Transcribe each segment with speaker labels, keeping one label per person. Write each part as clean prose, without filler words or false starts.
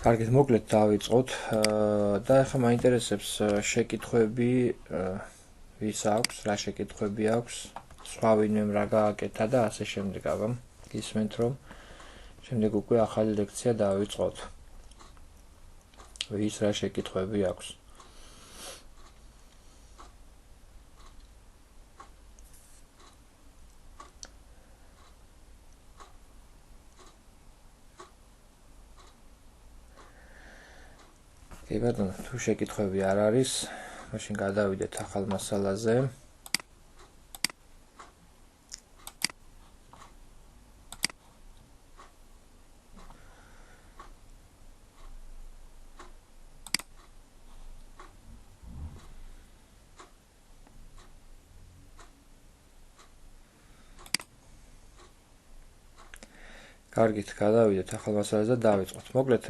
Speaker 1: კარგით, მოკლედ დავიწყოთ და ახლა მაინტერესებს შეკითხვები ვის აქვს, რა შეკითხვები აქვს, სხვა ვინმემ რა გააკეთა და ასე შემდეგ. აბა, გისმენთ რომ შემდეგ უკვე ახალი ლექცია დავიწყოთ. ვის რა შეკითხვები აქვს? კი ბატონო, თუ შეკითხვები არ არის, მაშინ გადავიდეთ ახალ მასალაზე. კარგით, გადავიდეთ ახალ მასალაზე და დავიწყოთ. მოკლედ,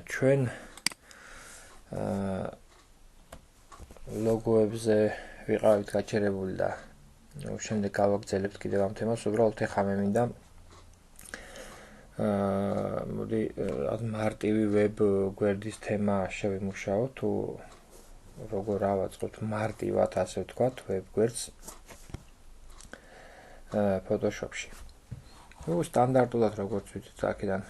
Speaker 1: ჩვენ ლოგოებზე ვიყავით გაჩერებული და შემდეგ გავაგრძელებთ კიდევ ამ თემას. უბრალოდ ეხლა მე მინდა მოდი მარტივი ვებ გვერდის თემა შევიმუშაოთ, თუ როგორ ავაწყოთ მარტივად, ასე ვთქვათ, ვებ გვერდს Photoshop-ში. სტანდარტულად როგორც ვიცით, აქედან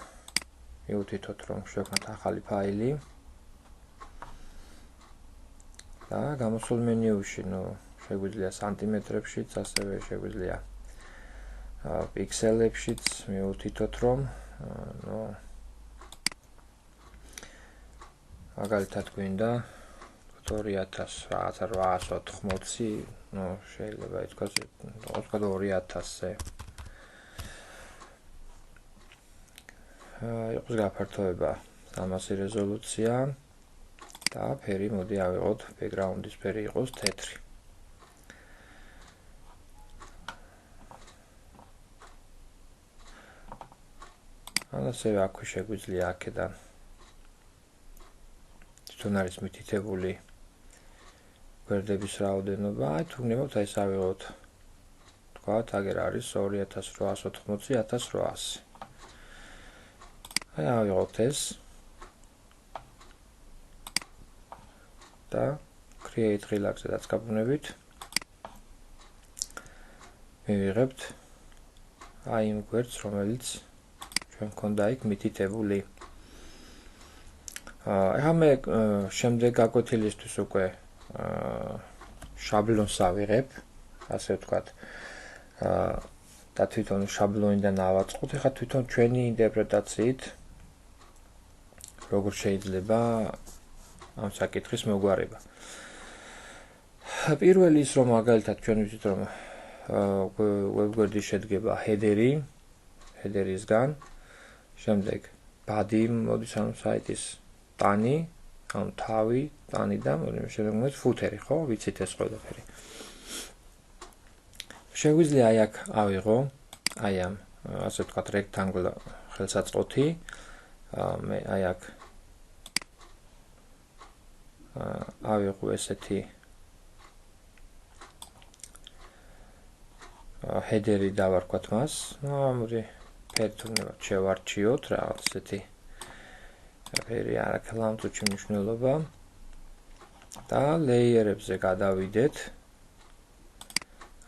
Speaker 1: მივუთითოთ რომ შევქმნათ ახალი ფაილი. და გამოსულ მენიუში, შეგვიძლია სანტიმეტრებშიც, ასევე შეგვიძლია პიქსელებშიც მივუთითოთ რომ მაგალითად გვინდა 2880, შეიძლება ითქვას 2000-ზე. იყოს გაფართოება 300 რეზოლუცია და ფერი მოდი ავიღოთ, ბექგრაუნდის ფერი იყოს თეთრი. ასევე აქვე შეგვიძლია აქედან თვითონ არის მითითებული გვერდების რაოდენობა, თუ გნებავთ ეს ავიღოთ. თქვათ, აგერ არის 2880, 1800. ავიღოთ ეს და create relax-ზე დაწკაბუნებით მივიღებთ აი იმ გვერდს, რომელიც ჩვენ გვქონდა იქ მითითებული. ახლა მე შემდეგ გაკვეთილისთვის უკვე შაბლონს ავიღებ, ასე ვთქვათ, და თვითონ შაბლონიდან ავაწყოთ. ახლა თვითონ ჩვენი ინტერპრეტაციით როგორ შეიძლება ამ საკითხის მოგვარება. პირველი ის რომ მაგალითად ჩვენ ვიცით რომ ვებგვერდი შედგება ჰედერისგან, შემდეგ body მოდის ანუ საიტის ტანი, ანუ თავი, ტანი და შემდეგ მოდის ფუტერი, ხო? ვიცით ეს ყველაფერი. შეგვიძლია აი აქ ავიღო, აი ამ ასე ვთქვათ rectangle ხელსაწყოთი, მე აი აქ ავიღო ესეთი ჰედერი დავარქვათ მას. მოდი ფერი თუ უნდა შევარჩიოთ რაღაც ესეთი ფერი არ აქვს ლამწუჩი მნიშვნელობა და ლეიერებზე გადავიდეთ.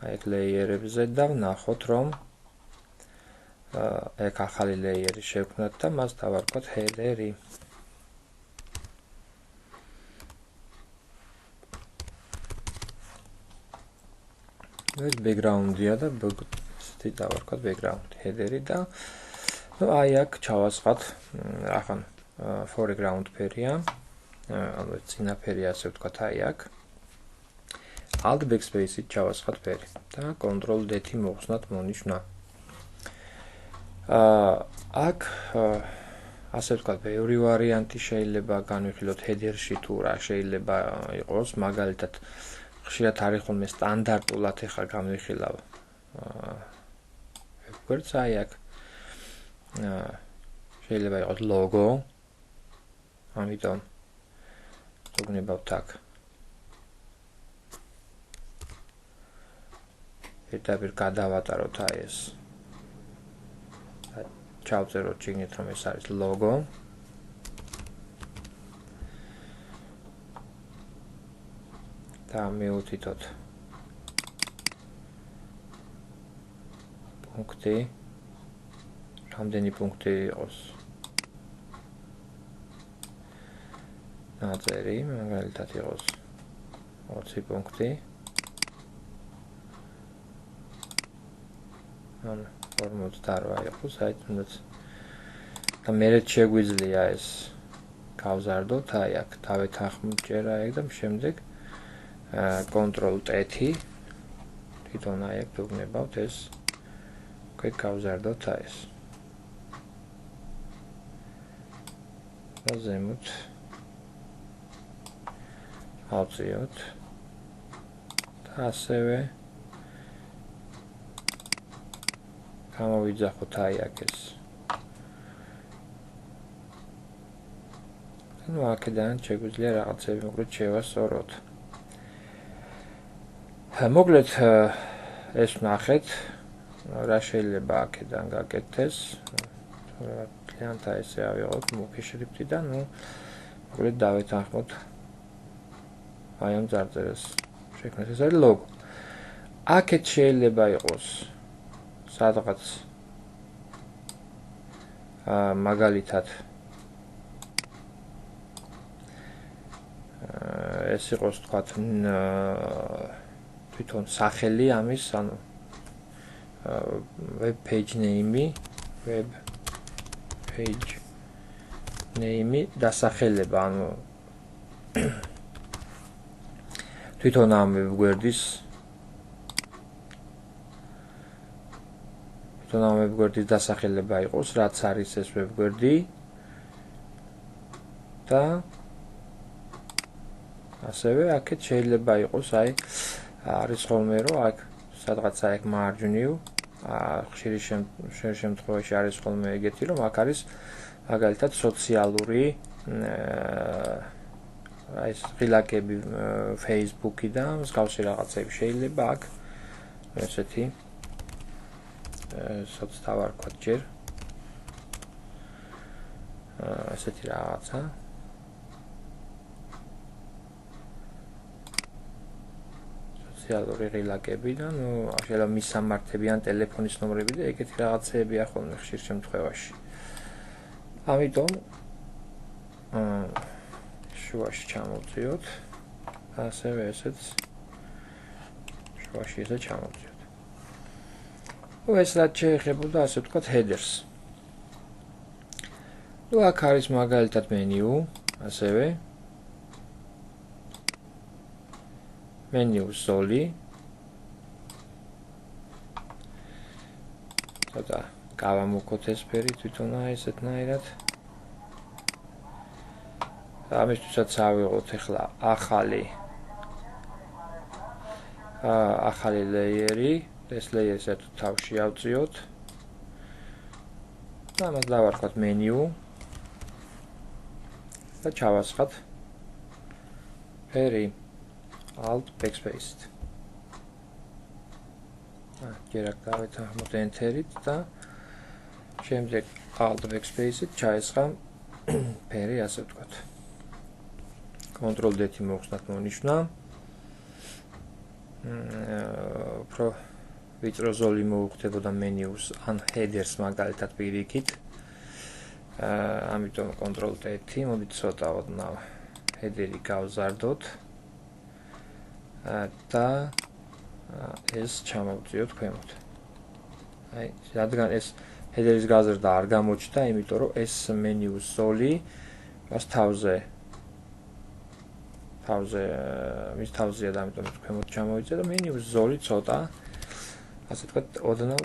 Speaker 1: აი აქ ლეიერებზე და ვნახოთ რომ აქ ახალი ლეიერი შევქმნათ და მას დავარქვათ ჰედერი. ეს ბექგრაუნდია და ესეთი დავარქვათ ბექგრაუნდი, ჰედერი და აი აქ ჩავასხათ ახან foreground ფერია, ანუ წინაფერი ასე ვთქვათ აი აქ. Alt backspace-ით ჩავასხათ ფერი და Ctrl D-ი მოვხსნათ მონიშნა. აქ ასე ვთქვათ, ბევრი ვარიანტი შეიძლება განვიხილოთ ჰედერში თუ რა შეიძლება იყოს, მაგალითად ხშირად არის ხოლმე სტანდარტულად ახლა განვიხილავ გვერდს აი აქ შეიძლება იყოს ლოგო, ამიტომ ვგნებავთ აქ ერთადერთი გადავატაროთ აი ეს ჩავწეროთ შეგნით რომ ეს არის ლოგო და მივუთითოთ პუნქტი, რამდენი პუნქტი იყოს ნაწერი, მაგალითად იყოს 20 პუნქტი. ან 48 იყოს, აი თუნდაც და მე შეგვიძლია ეს გავზარდოთ, აი აქ დავეთანხმოთ ჯერ აი და შემდეგ Ctrl T თვითონ აი აქ დაგნებავთ ეს ქვეთ გავზარდოთ აი ეს და ზემოთ ავწიოთ და ასევე გამოვიძახოთ აი აქ ეს ну აქედან შეგვიძლია რაღაცები მოკლედ შევასწოროთ. მოკლედ ეს ნახეთ, რა შეიძლება აქედან გაკეთდეს. თლიანად ესე ავიღოთ მუქი შრიფტიდან, ну მოკლედ დავეთანხმოთ აი ამ წარწერას. შექმნეს ეს არის ლოგო. აქეთ შეიძლება იყოს სადღაც მაგალითად ეს იყოს თქვათ თვითონ სახელი ამის, ანუ web page name, web page name დასახელება, ანუ თვითონ ამ webგვერდის webგვერდის დასახელება იყოს, რაც არის ეს webგვერდი და ასევე აქეთ შეიძლება იყოს აი არის ხოლმე რომ აქ სადღაც აი აქ მარჯვნივ ხშირი შემთხვევაში არის ხოლმე ეგეთი რომ აქ არის მაგალითად სოციალური აი ეს ღილაკები Facebook-იდან მსგავსი რაღაცები შეიძლება აქ ესეთი სოციალურ ჯერ ესეთი რაღაცა სოციალური ღილაკები და ნუ შეიძლება მისამართები ან ტელეფონის ნომრები და ეგეთი რაღაცეებია ხოლმე ხშირ შემთხვევაში. ამიტომ შუაში ჩამოვწიოთ. ასევე ესეც შუაში ესე ჩამოვწიოთ. ну ეს რაც შეეხებოდა ასე ვთქვათ headers. ну აქ არის მაგალითად menu, ასევე menu zoli და გავამოქოთ ეს ფერი თვითონა ესეთნაირად. ამისთვისაც ავიღოთ ახლა ახალი ლეიერი, ეს ლეიერს ერთ თავში ავწიოთ. და ამას დავარქვათ menu და ჩავასხათ ფერი Alt backspace. ჯერ აქ დავეთანხმოთ enter-ით და შემდეგ Alt backspace-ით ჩაესხა ფერი ასე ვთქვათ. Ctrl D-ით მოვხსნათ მონიშნა. უფრო ვიწრო ზოლი მოუხდებოდა menus ან headers მაგალითად პირიქით. ამიტომ Ctrl D-ით მოდით ცოტა ოდნავ header-ი გავზარდოთ. და ეს ჩამოვწიოთ ქვემოთ. აი, რადგან ეს header-ის გაზრდა არ გამოჩნდა, იმიტომ რომ ეს menus zoli მას თავზე მის თავზეა და ამიტომ ქვემოთ ჩამოვიწე და menus zoli ცოტა ასე ვთქვათ, ოდნავ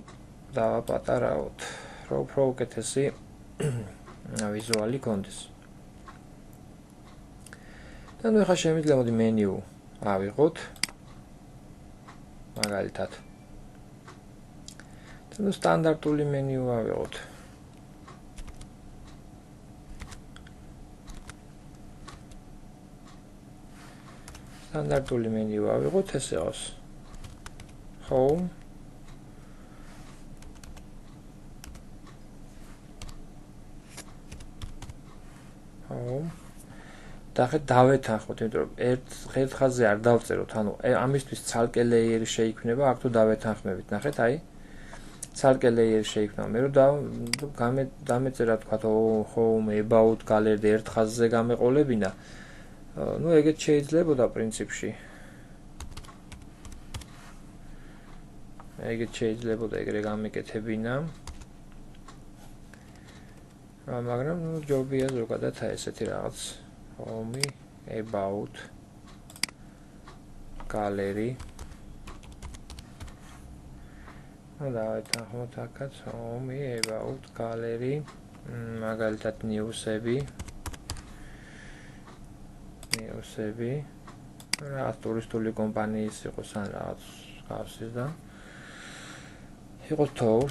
Speaker 1: დავაპატარავოთ, რომ უფრო უკეთესი ვიზუალი კონდეს. და ნუ ახლა შემიძლია მოდი menu ავიღოთ მაგალითად და სტანდარტული მენიუ ავიღოთ სტანდარტული მენიუ ავიღოთ ეს იყოს home და ახლა დავეთანხმოთ, იმიტომ რომ ერთ ხაზზე არ დავწეროთ, ანუ ამისთვის ცალკე ლეიერი შეიქმნება, აქ თუ დავეთანხმებით, ნახეთ, აი ცალკე ლეიერი შეიქმნება. მე რომ დამეწერა თქვა home about gallery ერთ ხაზზე გამეყოლებინა. ნუ ეგეც შეიძლებოდა პრინციპში. ეგეც შეიძლებოდა ეგრე გამეკეთებინა. მაგრამ ნუ ჯობია ზოგადად აი ესეთი რაღაც home about gallery. დავეთანხმოთ აქაც home about gallery. მაგალითად newsები. რა ტურისტული კომპანიის იყოს ან რაღაც გავსის და იყოს tour.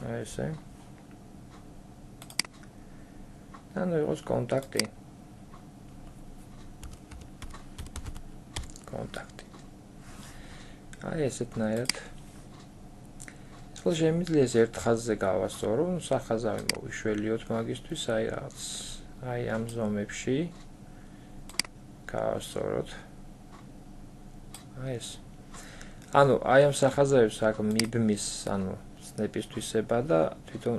Speaker 1: აი ესე. ანუ იყოს კონტაქტი. აი ესეთნაირად. ხო შემიძლია ერთ ხაზზე გავასწორო, სახაზავი მოვიშველიოთ მაგისთვის, აი რაღაც აი ამ ზომებში გავასწოროთ. აი ეს. ანუ აი ამ სახაზავებს აქ მიბმის, ანუ snap-ის თვისება და თვითონ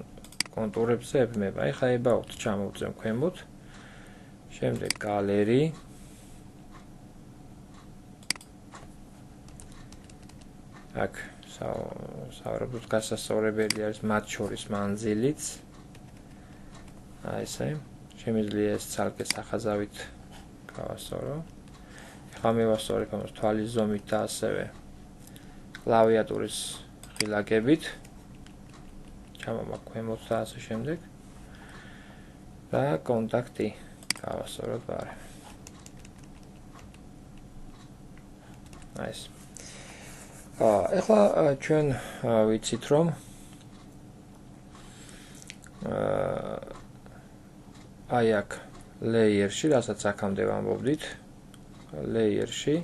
Speaker 1: კონტურებზე ებმება. აი ხა about ჩამოვწევ ქვემოთ. შემდეგ gallery. აქ საუბრობთ გასასწორებელი არის მათ შორის მანძილიც. აი ესე. შემიძლია ეს ცალკე სახაზავით გავასწორო. ახლა მევასწორებ ამას თვალის ზომით და ასევე კლავიატურის ღილაკებით. ჩამომაკ ქვემოთ და ასე შემდეგ. და კონტაქტი გავასწოროთ ბარემ. აი ეს. ახლა ჩვენ ვიცით რომ აი აქ layer-ში, რასაც აქამდე ვამბობდით, layer-ში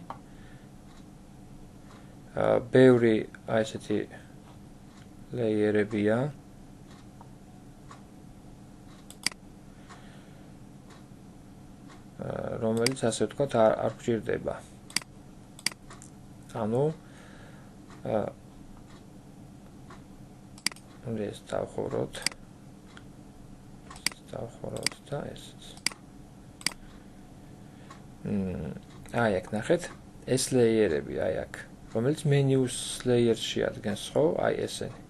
Speaker 1: ბევრი აი ესეთი layer-ებია. რომელიც ასე ვთქვათ არ გვჭირდება. ანუ ეს დავხუროთ და ესეც. აი აქ ნახეთ, ეს ლეიერები აი აქ, რომელიც menus layer-ში ადგენს, ხო? აი ესენი.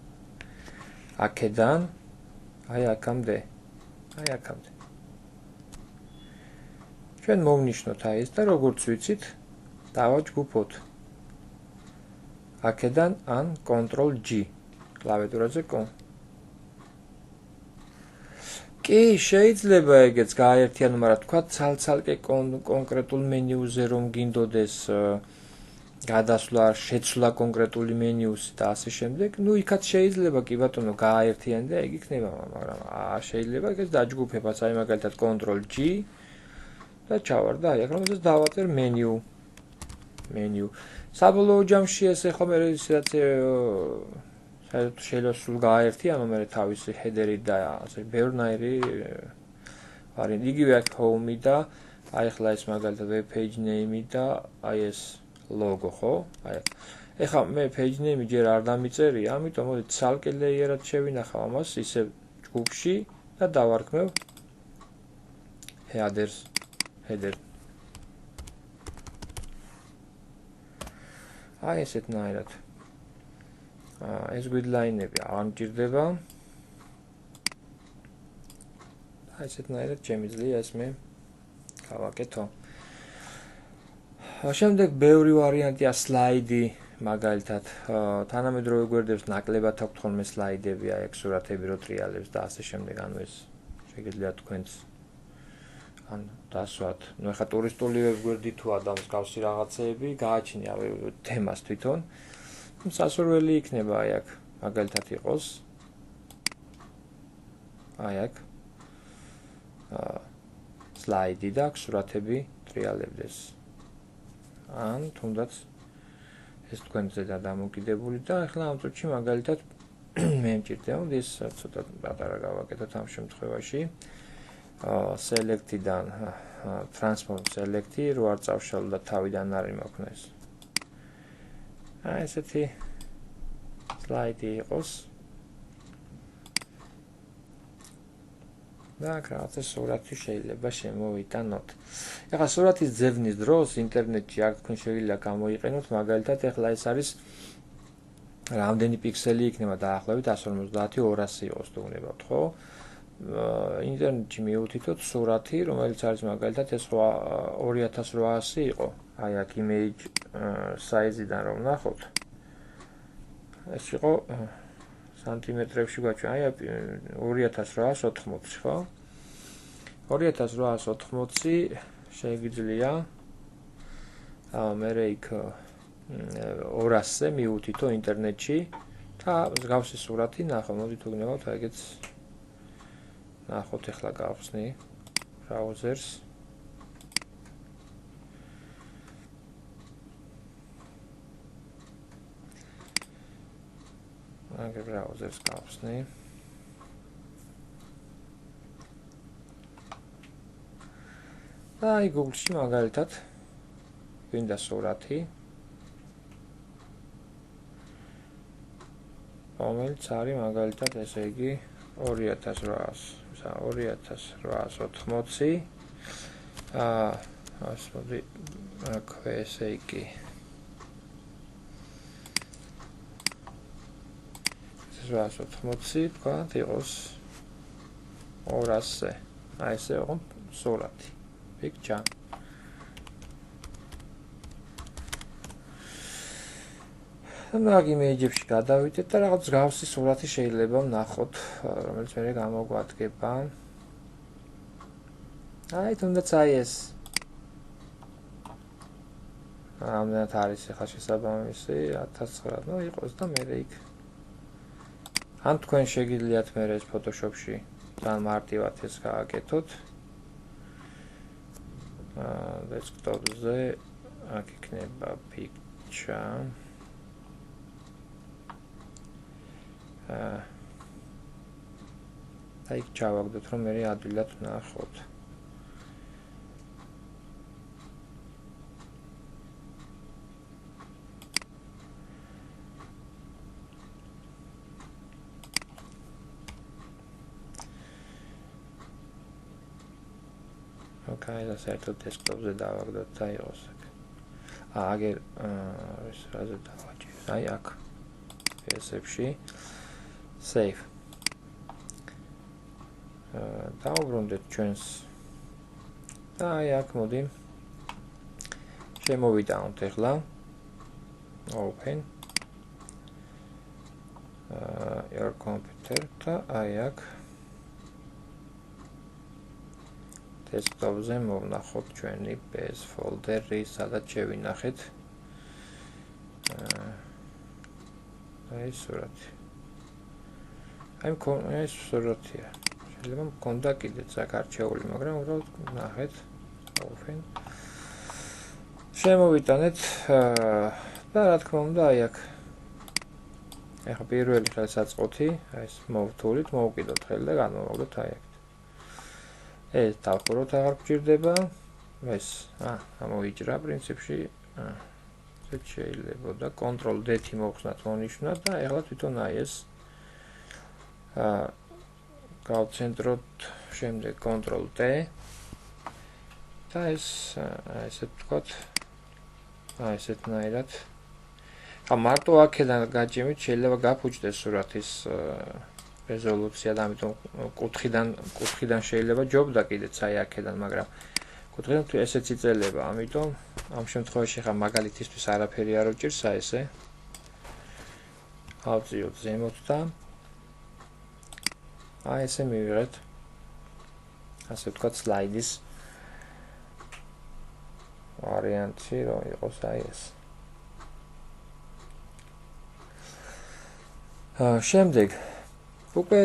Speaker 1: აქედან აი აქამდე. ჩვენ მოვნიშნოთ აი ეს და როგორც ვიცით, დავაჯგუფოთ. აქედან ან Ctrl G კლავიატურაზე კი, შეიძლება ეგეც გააერთიანო, მაგრამ თქვა ცალ-ცალკე კონკრეტულ მენიუზე რომ გინდოდეს გადასვლა, შეცვლა კონკრეტული მენიუსი და ასე შემდეგ, ნუ იქაც შეიძლება კი ბატონო გააერთიანე და ეგ იქნება, მაგრამ შეიძლება ეგეც დაჯგუფებაც, აი მაგალითად Ctrl G და ჩავარ და აი აქ რომელსაც დავაწერ menu. საბოლოო ჯამში ესე ხომ ისედაც საერთოდ შეიძლება სულ გააერთიანო მე თავისი header-ი და ასე ბევრნაირი ვარიანტი. იგივე აქ home-ი და აი ახლა ეს მაგალითად web page name-ი და აი ეს logo, ხო? აი ეხლა მე page name-ი ჯერ არ დამიწერია, ამიტომ მოდი ცალკე layer-ად შევინახავ ამას ისე ჯგუფში და დავარქმევ header. აი ესეთნაირად. ეს gridline-ები არ მჭირდება. აი ესეთნაირად შემიძლია ეს მე გავაკეთო. შემდეგ ბევრი ვარიანტია slide-ი, მაგალითად, თანამედროვე გვერდებს ნაკლებად აქვთ ხოლმე slide-ები, აი აქ სურათები რო ტრიალებს და ასე შემდეგ, ანუ ეს შეგიძლიათ თქვენს ან დასვათ. ნუ ახლა ტურისტული ვებგვერდი თუ ადამიანს გავსი რაღაცეები, გააჩნია თემას თვითონ. სასურველი იქნება აი აქ, მაგალითად იყოს. აი აქ. slide-ი და სურათები ტრიალებდეს. ან თუნდაც ეს თქვენ ზედა დამოკიდებული და ახლა ამ წუთში მაგალითად მე მჭირდება, ეს ცოტა პატარა გავაკეთოთ ამ შემთხვევაში. select-დან transform select-ი რო არ წავშალო და თავიდან არ იმოქმნეს. ესეთი slide-ი იყოს. და რაღაცა სურათი შეიძლება შემოვიტანოთ. ეხლა სურათის ძებნის დროს ინტერნეტში აქ თქვენ შეგიძლია გამოიყენოთ, მაგალითად, ეხლა ეს არის რამდენი პიქსელი იქნება დაახლოებით 150-200 იყოს თუ გნებავთ, ხო? ინტერნეტში მიუთითოთ სურათი, რომელიც არის მაგალითად ეს 2800 იყო. აი აქ image size-დან რომ ნახოთ. ეს იყო სანტიმეტრებში გვაჩვენა, აი 2880, ხო? 2880 შეგიძლია მე იქ 200-ზე მიუთითო ინტერნეტში და მსგავსი სურათი ნახო, მოდი თუ გნებავთ, ეგეც ნახოთ, ახლა გავხსნი ბრაუზერს. აგერ ბრაუზერს გავხსნი. და აი Google-ში მაგალითად გვინდა სურათი, რომელიც არის მაგალითად ესე იგი 2880. ასმოდი აქვე ესე იგი 880 თქვა იყოს 200-ზე. აი ესე იყო სურათი. Picture. მაგ იმეიჯებში გადავიდეთ და რაღაც მსგავსი სურათი შეიძლება ვნახოთ, რომელიც მე გამოგვადგება. აი თუნდაც აი ეს. ამდენად არის ახლა შესაბამისი 1900, ნუ იყოს და მე იქ. ან თქვენ შეგიძლიათ მე ეს Photoshop-ში თან მარტივად ეს გააკეთოთ. Desktop-ზე აქ იქნება picture. აი ჩავაგდოთ რომ მე ადვილად ვნახოთ. Okay, და საერთოდ desktop-ზე დავაგდოთ და იყოს აქ. აგერ ეს რაზე დავაჭიროთ? აი აქ PS-ებში save. დავუბრუნდეთ ჩვენს და აი აქ მოდი შემოვიტანოთ ახლა open your computer და აი აქ desktop-ზე მოვნახოთ ჩვენი PS folder-ი, სადაც შევინახეთ აი სურათი. აი ეს სურათია. შეიძლება მქონდა კიდეც აქ არჩეული, მაგრამ უბრალოდ ნახეთ open. შემოვიტანეთ და რა თქმა უნდა აი აქ ახლა პირველი ხელსაწყოთი, აი ეს მოვთულით, მოვუკიდოთ ხელი და განმოვაგდოთ აი აქ. ეს დავხუროთ აღარ გჭირდება. ეს ამოიჭრა პრინციპში. ეს შეიძლება და Ctrl D-ი მოვხსნათ მონიშნოთ და ახლა თვითონ აი ეს გავცენტროთ, შემდეგ Ctrl D და ეს ესეთ ვთქვათ ესეთნაირად. მარტო აქედან გაჭიმით შეიძლება გაფუჭდეს სურათის რეზოლუცია და ამიტომ კუთხიდან შეიძლება ჯობდა კიდეც აი აქედან, მაგრამ კუთხიდან თუ ესეც იწელება, ამიტომ ამ შემთხვევაში ხა მაგალითისთვის არაფერი არ უჭირს აი ესე. ავწიოთ ზემოთ და აი ესე მივიღეთ. ასე ვთქვათ სლაიდის ვარიანტი რომ იყოს აი ეს. შემდეგ უკვე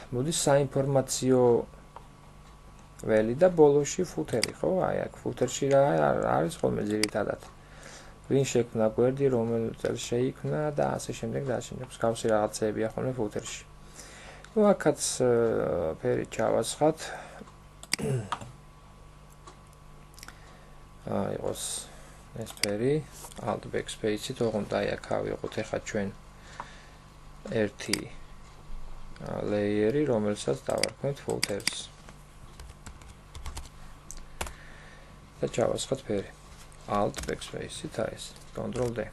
Speaker 1: მოდის საინფორმაციო ველი და ბოლოში ფუთერი, ხო? აი აქ ფუთერში რა არის ხოლმე ძირითადად. ვინ შექმნა გვერდი, რომელ წელს შეიქმნა და ასე შემდეგ და ასე შემდეგ. მსგავსი რაღაცეებია ხოლმე ფუთერში. ნუ აქაც ფერი ჩავასხათ. იყოს ეს ფერი, alt backspace-ით, ოღონდ აი აქ ავიღოთ ახლა ჩვენ ერთი layer-ი, რომელსაც დავარქმევთ footers. და ჩავასხოთ ფერი. alt backspace-ით აი ეს, Ctrl D.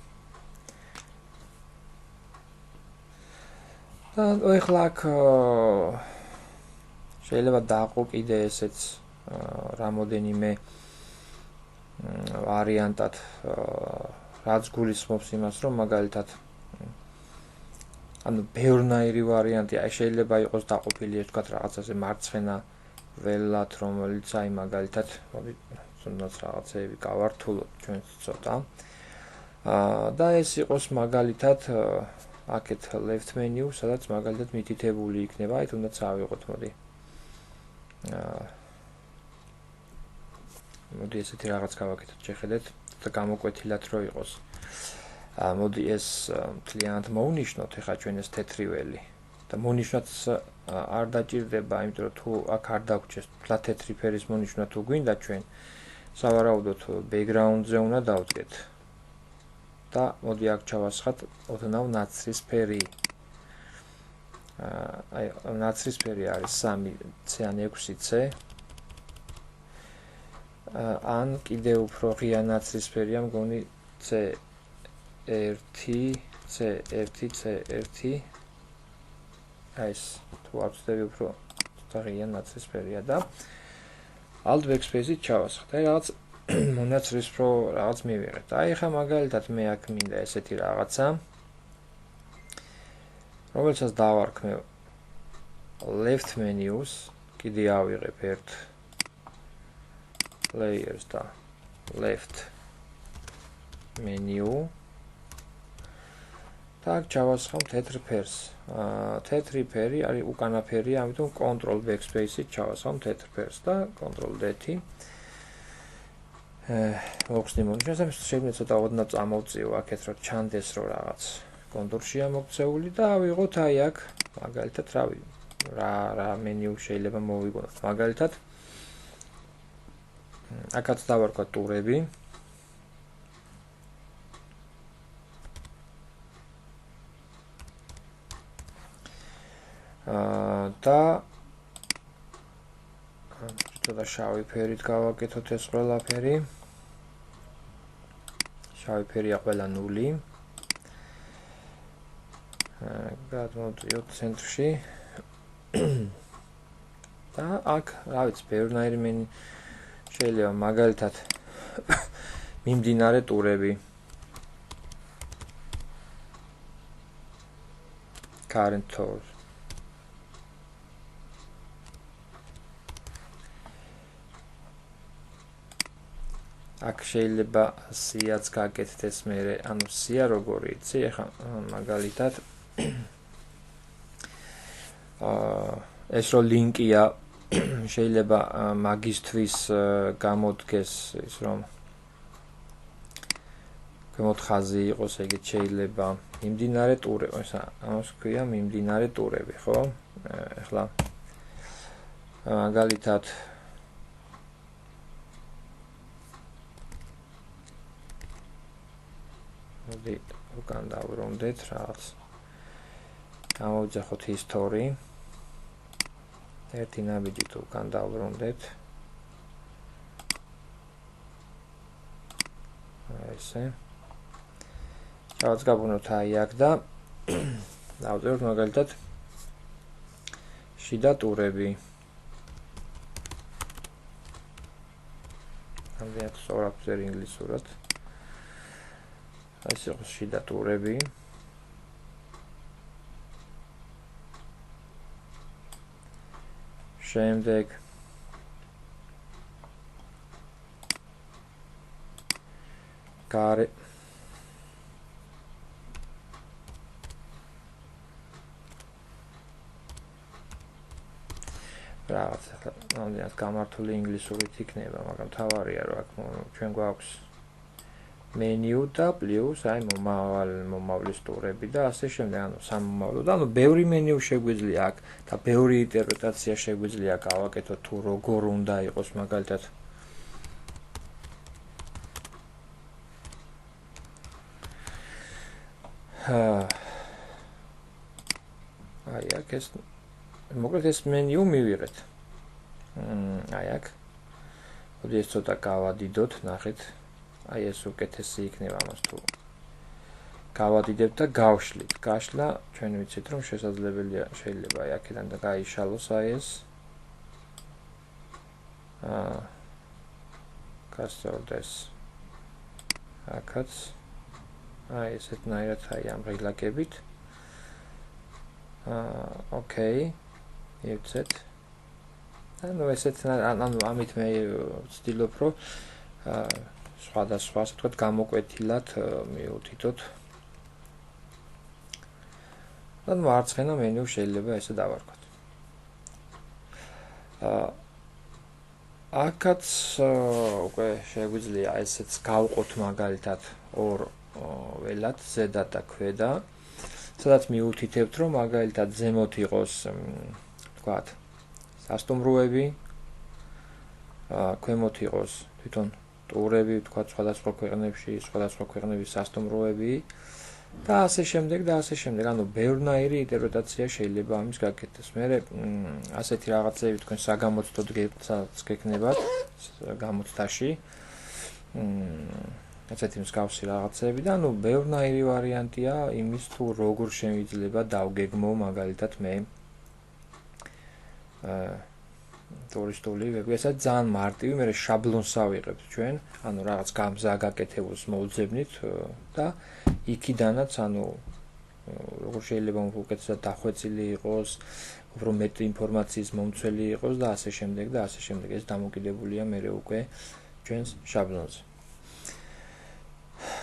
Speaker 1: და ახლა აქ შეიძლება დააყო კიდე ესეც რამოდენიმე ვარიანტად, რაც გულისხმობს იმას, რომ მაგალითად ანუ ბევრნაირი ვარიანტი, აი შეიძლება იყოს დაყოფილი ეს ვთქვათ რაღაცაზე მარცხენა ველად, რომელიც აი მაგალითად, მოდი თუნდაც რაღაცეები გავართულოთ ჩვენც ცოტა. და ეს იყოს მაგალითად აქეთ left menu, სადაც მაგალითად მითითებული იქნება, აი თუნდაც ავიღოთ, მოდი. მოდი ესეთი რაღაც გავაკეთოთ, შეხედეთ და გამოკვეთილად რო იყოს. მოდი ეს მთლიანად მოვნიშნოთ, ეხლა ჩვენ ეს თეთრი ველი და მონიშნოთ არ დაჭირდება, იმიტომ რომ თუ აქ არ დაგვრჩეს თლა თეთრი ფერის მონიშნა თუ გვინდა ჩვენ სავარაუდოდ background-ზე უნდა დავდგეთ. და მოდი აქ ჩავასხათ ოდნავ ნაცრისფერი. აი ნაცრისფერი არის 3C ან 6C. ან კიდევ უფრო ღია ნაცრისფერია მგონი C1, C1. აი ეს თუ არ ვცდები უფრო ღია ნაცრისფერია და alt backspace-ით ჩავასხოთ. აი რაღაც მონაცრისფრო რაღაც მივიღეთ. აი ხა მაგალითად მე აქ მინდა ესეთი რაღაცა, რომელსაც დავარქმევ left menus, კიდე ავიღებ ერთ layers და left menu და აქ ჩავასხავ თეთრ ფერს. თეთრი ფერი არის უკანა ფერია, ამიტომ Ctrl backspace-ით ჩავასხავ თეთრ ფერს და Ctrl D-ით. მოხსნი მონიშნავს, შეიძლება ცოტა ოდნავ წამოვწიო აქეთ რომ ჩანდეს რომ რაღაც კონტურშია მოქცეული და ავიღოთ აი აქ მაგალითად რა მენიუ შეიძლება მოვიგონოთ. მაგალითად აქაც დავარქვათ ტურები. და ცოტა შავი ფერით გავაკეთოთ ეს ყველაფერი. შავი ფერია ყველა 0. გადმოვწიოთ ცენტრში. და აქ, რა ვიცი, ბევრნაირი შეიძლება მაგალითად მიმდინარე ტურები. current tours. აქ შეიძლება სიაც გაკეთდეს მე, ანუ სია როგორი იცი, ეხლა მაგალითად ეს რო ლინკია შეიძლება მაგისტვის გამოდგეს ის რომ გამოთხაზი იყოს, ეგეც შეიძლება მიმდინარე ტურები, ამას ქვია მიმდინარე ტურები, ხო? ეხლა მაგალითად მოდი უკან დავბრუნდეთ რაღაც. გამოვიძახოთ history. ერთი ნაბიჯით უკან დავბრუნდეთ. ესე. ჩავაწყაბუნოთ აი აქ და დავწეროთ მაგალითად შიდა ტურები. ამდენად სწორად ვწერ ინგლისურად. ეს იყოს შიდა ტურები. შემდეგ გარე რაღაც ამდენად გამართული ინგლისურით იქნება, მაგრამ თავარია რომ აქ ჩვენ გვაქვს menu და plus აი მომავლის ტურები და ასე შემდეგ, ანუ სამომავლო და ანუ ბევრი მენიუ შეგვიძლია აქ და ბევრი ინტერპრეტაცია შეგვიძლია გავაკეთოთ თუ როგორ უნდა იყოს მაგალითად აი აქ ეს მოკლედ ეს მენიუ მივიღეთ. აი აქ მოდი ეს ცოტა გავადიდოთ, ნახეთ. აი ეს უკეთესი იქნება ამას თუ გავადიდებთ და გავშლით. გაშლა ჩვენ ვიცით რომ შესაძლებელია შეიძლება აი აქედან და გაიშალოს აი ეს. გასწორდეს. აქაც აი ესეთნაირად აი ამ რილაკებით. ოკეი. ევცეთ. ანუ ესეთ ანუ ამით მე ვცდილობ რომ სხვადასხვა ასე ვთქვათ გამოკვეთილად მივუთითოთ. ანუ მარცხენა მენიუ შეიძლება ესე დავარქვათ. აქაც უკვე შეგვიძლია ესეც გავყოთ მაგალითად ორ ველად ზედა და ქვედა. სადაც მივუთითებთ რომ მაგალითად ზემოთ იყოს ვთქვათ სასტუმროები, ქვემოთ იყოს თვითონ ტურები, ვთქვათ სხვადასხვა ქვეყნებში, სხვადასხვა ქვეყნების სასტუმროები და ასე შემდეგ და ასე შემდეგ. ანუ ბევრნაირი ინტერპრეტაცია შეიძლება ამის გაკეთდეს. მე ასეთი რაღაცები თქვენ საგამოცდოდ გეკნებათ გამოცდაში. ესეთი მსგავსი რაღაცები და ანუ ბევრნაირი ვარიანტია იმის თუ როგორ შეიძლება დავგეგმო მაგალითად მე ტურისტული ვები. ესაც ძალიან მარტივი, მე შაბლონს ავიღებთ ჩვენ, ანუ რაღაც გაკეთებულს მოვძებნით და იქიდანაც ანუ როგორ შეიძლება უკეთესად დახვეწილი იყოს, უფრო მეტი ინფორმაციის მომცველი იყოს და ასე შემდეგ და ასე შემდეგ. ეს დამოკიდებულია მე უკვე ჩვენს შაბლონზე.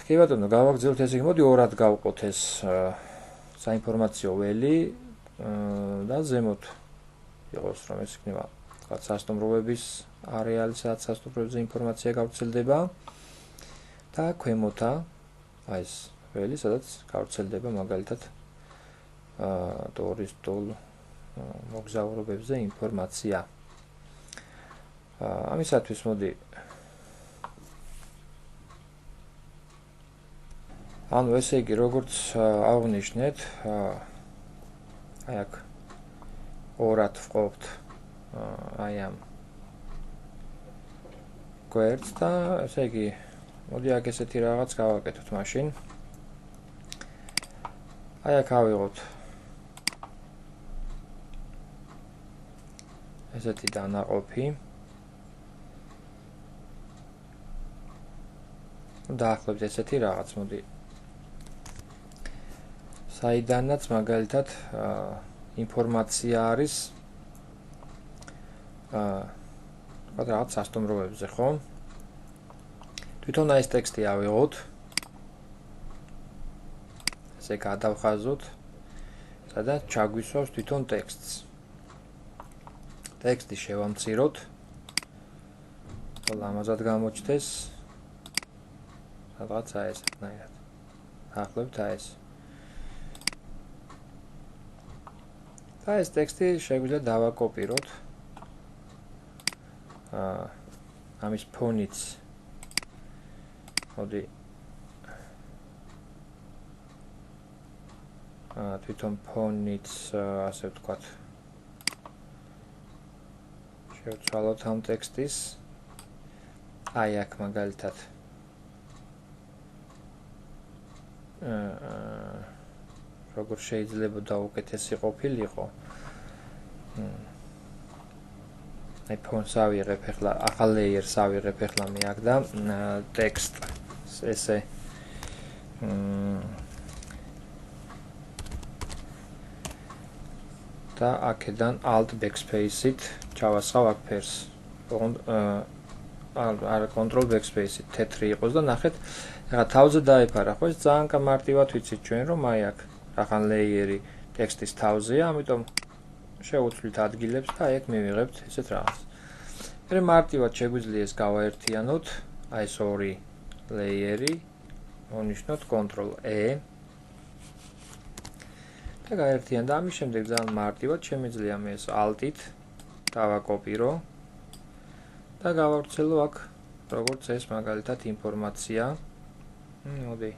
Speaker 1: კი ბატონო, გავაგრძელებთ ესე იგი, მოდი ორად გავყოთ ეს საინფორმაციო ველი და ზემოთ იყოს რომ ეს იქნება თქვათ სასტუმროების არეალი, სადაც სასტუმროებზე ინფორმაცია გავრცელდება და ქვემოთა აი ეს ველი, სადაც გავრცელდება მაგალითად ტურისტულ მოგზაურობებზე ინფორმაცია. ამისათვის მოდი ანუ ესე იგი როგორც აღვნიშნეთ აი აქ ორად ვყოფთ აი ამ გვერდს და ესე იგი მოდი აქ ესეთი რაღაც გავაკეთოთ მაშინ. აი აქ ავიღოთ ესეთი დანაყოფი. დაახლოებით ესეთი რაღაც მოდი საიდანაც მაგალითად ინფორმაცია არის რაღაც სასტუმროებზე, ხო? თვითონ აი ეს ტექსტი ავიღოთ. ესე გადავხაზოთ, სადაც ჩაგვისვავს თვითონ ტექსტს. ტექსტი შევამციროთ. ლამაზად გამოჩნდეს. რაღაც აი ესეთნაირად. დაახლოებით აი ეს. და ეს ტექსტი შეგვიძლია დავაკოპიროთ. ამის ფონიც მოდი თვითონ ფონიც ასე ვთქვათ შევცვალოთ ამ ტექსტის აი აქ მაგალითად როგორ შეიძლება დაუკეთესი ყოფილიყო აი ფონს ავიღებ ახლა ახალ ლეიერს ავიღებ ახლა მე აქ და ტექსტს ესე და აქედან alt backspace-ით ჩავასხავ აქ ფერს არა control backspace-ით თეთრი იყოს და ნახეთ ახლა თავზე დაიფარა ხო ეს ძალიან მარტივად ვიცით ჩვენ რომ აი აქ ახალ ლეიერი ტექსტის თავზეა ამიტომ შევუცვლით ადგილებს და აი აქ მივიღებთ ესეთ რაღაც. მე მარტივად შეგვიძლია ეს გავაერთიანოთ, აი ეს ორი ლეიერი, მონიშნოთ Ctrl-E და გაერთიან და ამის შემდეგ ძალიან მარტივად შემიძლია მე ეს Alt-ით დავაკოპირო და გავავრცელო აქ როგორც ეს მაგალითად ინფორმაცია. მოდი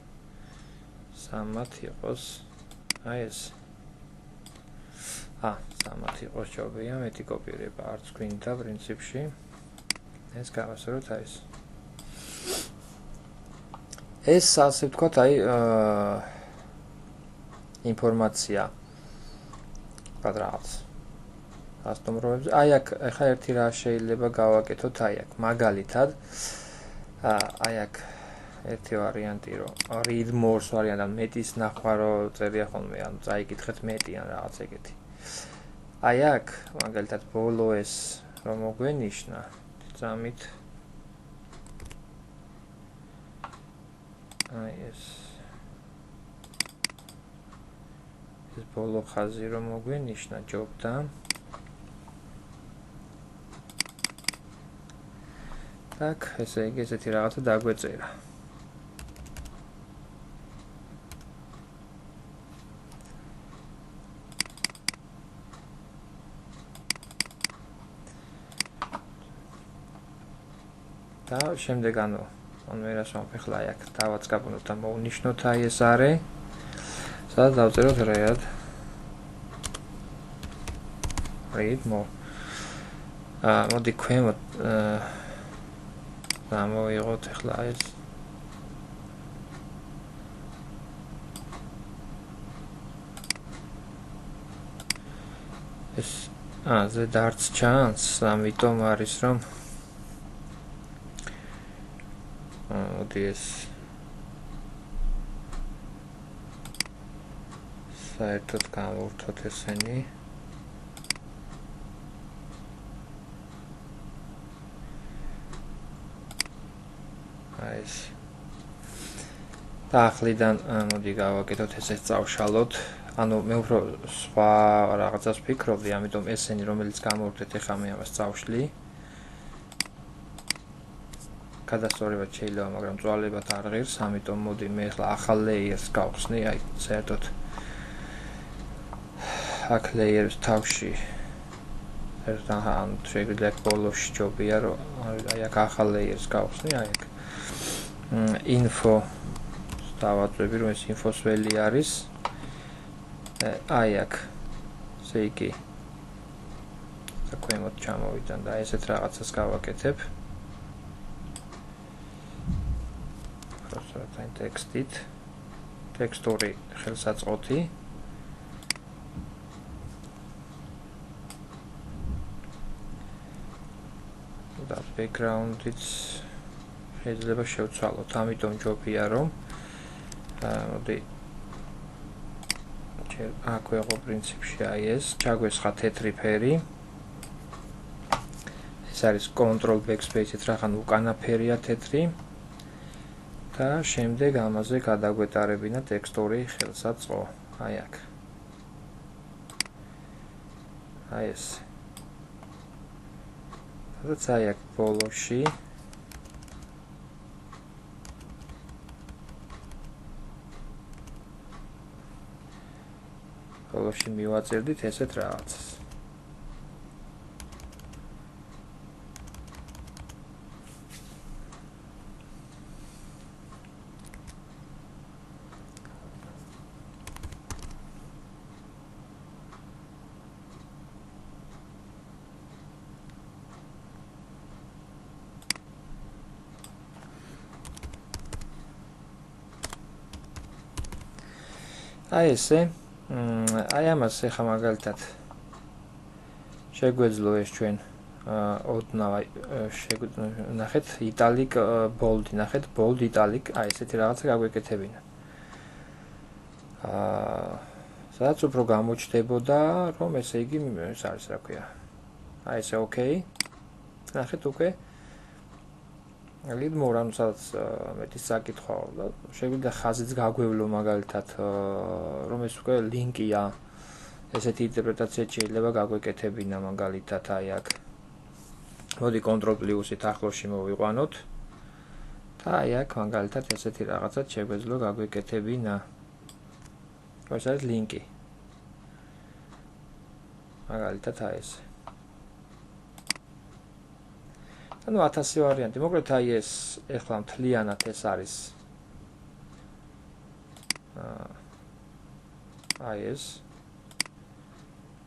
Speaker 1: სამათ იყოს აი ეს. სამათ იყოს ჯობია, მეტი კოპირება არც გვინდა პრინციპში. ეს გავასწოროთ აი ეს. ეს ასე ვთქვათ, აი ინფორმაცია რაღაც ასტომროებზე. აი აქ ახლა ერთი რა შეიძლება გავაკეთოთ აი აქ. მაგალითად აი აქ ერთი ვარიანტი რომ read more ვარიანტი ან მეტის ნახვა რო წერია ხოლმე ან წაიკითხეთ მეტი ან რაღაც ეგეთი. აი აქ მაგალითად ბოლო ეს რომ მოგვენიშნა ძამით აი ეს ბოლო ხაზი რომ მოგვენიშნა ჯობდა так, ესე იგი ესეთი რაღაცა დაგვეწერა. და შემდეგ ანუ რას ვამხელა აი აქ დავაწყაბნოთ და მოვნიშნოთ აი ეს არე. სადაც დავწეროთ read more. მოდი ქვემოთ გამოვიღოთ ახლა ეს ზედ არც ჩანს, ამიტომ არის რომ მოდი ეს საერთოდ გამოვთოთ ესენი და ახლიდან მოდი გავაკეთოთ ესე წავშალოთ. ანუ მე უფრო სხვა რაღაცას ვფიქრობდი, ამიტომ ესენი რომელიც გამოვთეთ ეხლა მე ამას წავშლი. გადასწორებად შეიძლება, მაგრამ წვალებად არ ღირს, ამიტომ მოდი მე ეხლა ახალ layers გავხსნი, აი საერთოდ აქ layers თავში ერთად შეგვიძლია ბოლოში ჯობია რომ აი აქ ახალ layers გავხსნი, აი აქ info დავაწვევი რომ ეს infos ველი არის. აი აქ ესე იგი საქმეოდ ჩამოვიდან და ესეთ რაღაცას გავაკეთებ. პროსტად აი ტექსტით ტექსტური ხელსაწყოთი და background-იც შეიძლება შევცვალოთ, ამიტომ ჯობია რომ მოდი აქ ვეღო პრინციპში აი ეს ჩაგვესხა თეთრი ფერი. ეს არის control backspace-ით რახან უკანა ფერია თეთრი და შემდეგ ამაზე გადაგვეტარებინა ტექსტური ხელსაწყო. აი აქ. აი ეს. სადაც აი აქ ბოლოში მივაწერდით ესეთ რაღაცას. აი ესე აი ამას ახლა მაგალითად შეგვეძლო ეს ჩვენ ოდნავ ნახეთ italic bold ნახეთ bold italic აი ესეთი რაღაცა გაგვეკეთებინა. სადაც უფრო გამოჩნდებოდა რომ ესე იგი ეს არის რა ქვია. აი ესე ოკეი. ნახეთ უკვე read more ანუ სადაც მეტი საკითხვა და შეგვიძლია ხაზიც გაგვევლო მაგალითად რომ ეს უკვე ლინკია ესეთი ინტერპრეტაცია შეიძლება გაგვეკეთებინა მაგალითად აი აქ მოდი Ctrl+-ით ახლოში მოვიყვანოთ და აი აქ მაგალითად ესეთი რაღაცა შეგვეძლო გაგვეკეთებინა. ეს არის ლინკი. მაგალითად აი ეს. ანუ 1000 ვარიანტი. მოკლედ აი ეს ეხლა მთლიანად ეს არის აი ეს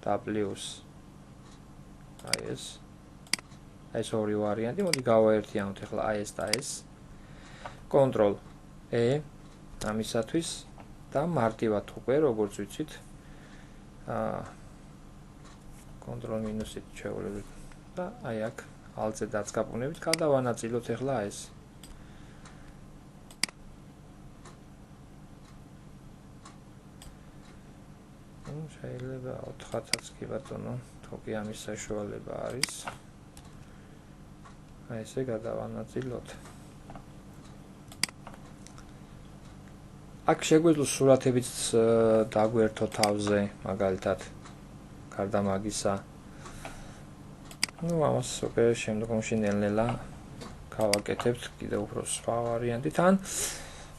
Speaker 1: W-ს აი ეს ორი ვარიანტი. მოდი გავაერთიანოთ ეხლა აი ეს და ეს. Ctrl E ამისათვის და მარტივად უკვე როგორც ვიცით Ctrl მინუსით შევლებთ და აი აქ ალზე დაწკაპუნებით გადავანაწილოთ ეხლა ეს. შეიძლება 4-აც კი ბატონო, თუკი ამის საშუალება არის. აი ესე გადავანაწილოთ. აქ შეგვეძლოს სურათებიც დაგვერთო თავზე, მაგალითად, გარდა მაგისა. Ну, ამას უკვე შემდგომში ნელ-ნელა გავაკეთებთ კიდევ უფრო სხვა ვარიანტით. ან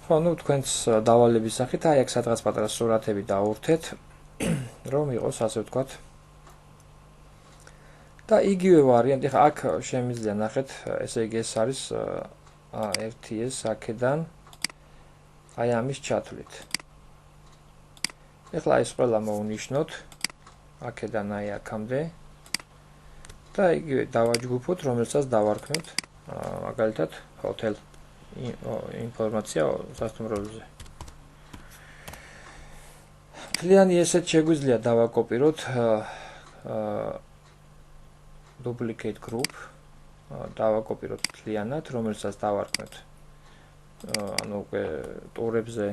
Speaker 1: ხო, ну, თქვენს დავალების სახით აი აქ სადღაც პატარა სურათები დაურთეთ, რომ იყოს ასე ვთქვათ. და იგივე ვარიანტი, ხა აქ შემიძლია ნახეთ, ესე იგი ეს არის ერთი ეს აქედან აი ამის ჩათვლით. ეხლა ეს ყველა მოვნიშნოთ აქედან აი აქამდე და იგივე დავაჯგუფოთ, რომელსაც დავარქმევთ მაგალითად ჰოთელ ინფორმაცია სასტუმროებზე. მთლიანი ესეთ შეგვიძლია დავაკოპიროთ duplicate group დავაკოპიროთ მთლიანად, რომელსაც დავარქმევთ ანუ უკვე ტურებზე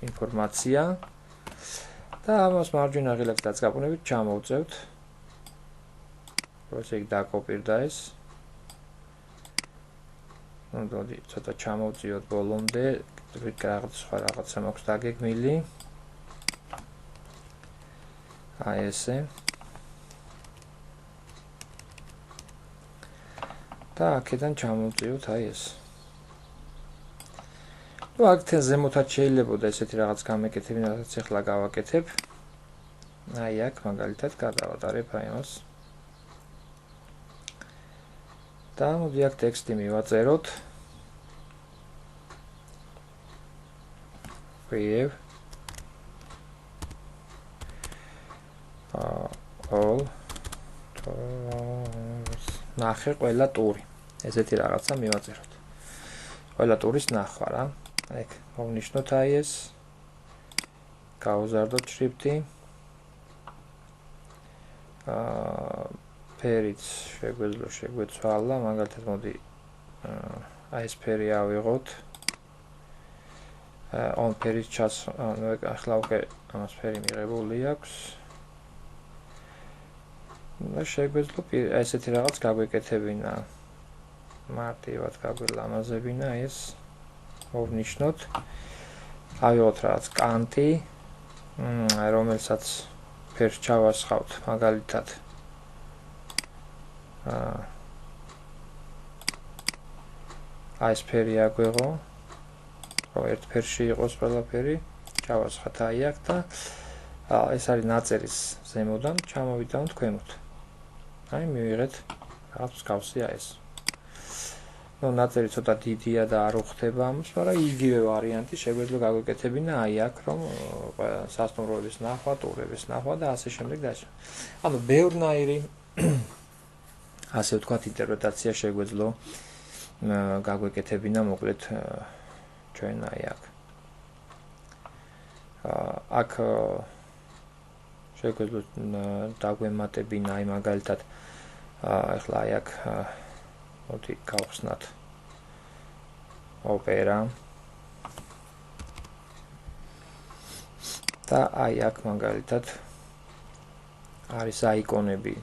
Speaker 1: ინფორმაცია და ამას მარჯვენა ღილაკს დაწკაპუნებით ჩამოვწევთ. ესე იგი დაკოპირდა ეს. ну, მოდი ცოტა ჩამოვწიოთ ბოლომდე, რაღაც სხვა რაღაცა მაქვს დაგეგმილი. აი ესე. და აქედან ჩამოვწიოთ აი ეს. ну, აქედან ზემოთაც შეიძლებოდა ესეთი რაღაც გამეკეთებინა, რაც ახლა გავაკეთებ. აი აქ მაგალითად გადავატარებ აი ამას. და მოდი აქ ტექსტი მივაწეროთ. Create all ნახე ყველა ტური. ესეთი რაღაცა მივაწეროთ. ყველა ტურის ნახვა რა. აი, მოვნიშნოთ აი ეს. გავზარდოთ შრიფტი. ფერიც შეგვეცვალა, მაგალითად მოდი აი ეს ფერი ავიღოთ. on ფერის ანუ ახლა უკვე ამას ფერი მიღებული აქვს. და შეგვეძლო ესეთი რაღაც გაგვეკეთებინა. მარტივად გაგველამაზებინა ეს. მოვნიშნოთ. ავიღოთ რაღაც კანტი, რომელსაც ფერს ჩავასხავთ, მაგალითად. აი ეს ფერი აგვეღო. რომ ერთ ფერში იყოს ყველაფერი, ჩავასხათ აი აქ და ეს არის ნაწერის ზემოდან, ჩამოვიტანოთ ქვემოთ. აი მივიღეთ რაღაც მსგავსია ეს. ну, ნაწერი ცოტა დიდია და არ უხდება ამას, მაგრამ იგივე ვარიანტი შეგვეძლო გაგვეკეთებინა აი აქ, რომ სასტუმროების ნახვა, ტურების ნახვა და ასე შემდეგ და ასე. ანუ ბევრნაირი ასე ვთქვათ ინტერპრეტაცია შეგვეძლო გაგვეკეთებინა მოკლედ ჩვენ აი აქ. აქ შეგვეძლო დაგვემატებინა აი მაგალითად ახლა აი აქ მოდი გავხსნათ ოპერა და აი აქ მაგალითად არის აიკონები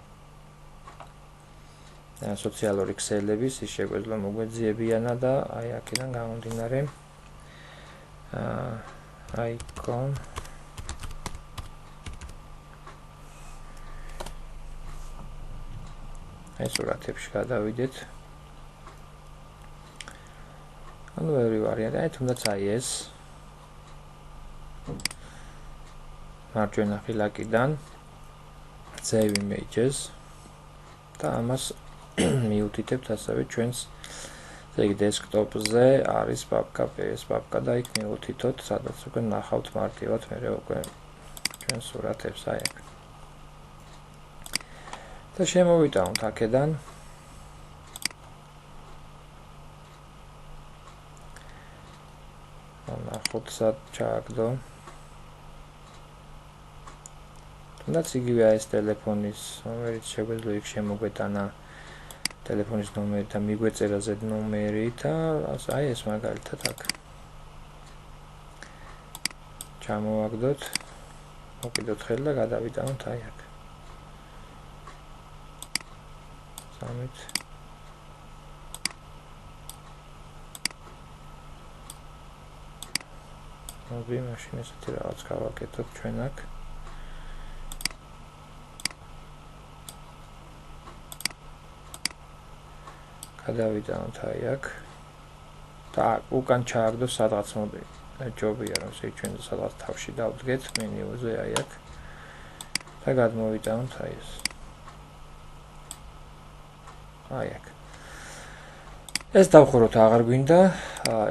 Speaker 1: სოციალური ქსელების, ის შეგვეძლო მოგვეძიებიანა და აი აქედან გამომდინარე icon ეს სურათებში გადავიდეთ. ანუ ბევრი ვარიანტი, აი თუნდაც აი ეს მარჯვენა ხილაკიდან save images და ამას მიუთითებთ ასევე ჩვენს ეგ დესკტოპზე არის პაპკა PS პაპკა და იქ მიუთითოთ სადაც უკვე ნახავთ მარტივად მე უკვე ჩვენ სურათებს აი აქ და შემოვიტანოთ აქედან ნახოთ სად ჩააგდო თუნდაც იგივე ეს ტელეფონის ნომერიც შეგვეძლო იქ შემოგვეტანა ტელეფონის ნომერი და მიგვეწერა Z ნომერი და აი ეს მაგალითად აქ ჩამოვაგდოთ მოკიდოთ ხელი და გადავიტანოთ აი აქ სამით მოდი მაშინ ესეთი რაღაც გავაკეთოთ ჩვენ აქ გადავიტანოთ აი აქ და უკან ჩააგდო სადღაც მოდი ჯობია რომ ესე ჩვენ სადღაც თავში დავდგეთ მენიუზე აი აქ და გადმოვიტანოთ აი ეს აი აქ ეს დავხუროთ აღარ გვინდა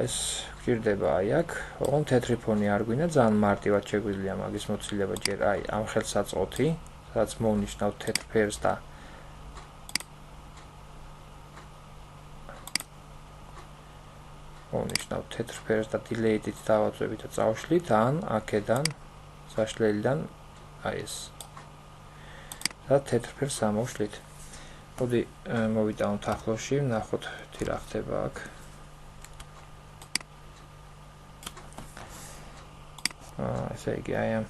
Speaker 1: ეს გვჭირდება აი აქ ოღონდ თეთრი ფონი არ გვინდა ძალიან მარტივად შეგვიძლია მაგის მოცილება ჯერ აი ამ ხელსაწყოთი სადაც მოვნიშნავთ თეთრ ფერს და მოვნიშნავთ თეთრ ფერს და delete-ით დავაწვევით და წავშლით ან აქედან საშლელიდან აი ეს და თეთრ ფერს ამოვშლით მოდი მოვიტანოთ ახლოში ვნახოთ τι რა ხდება აქ ესე იგი აი ამ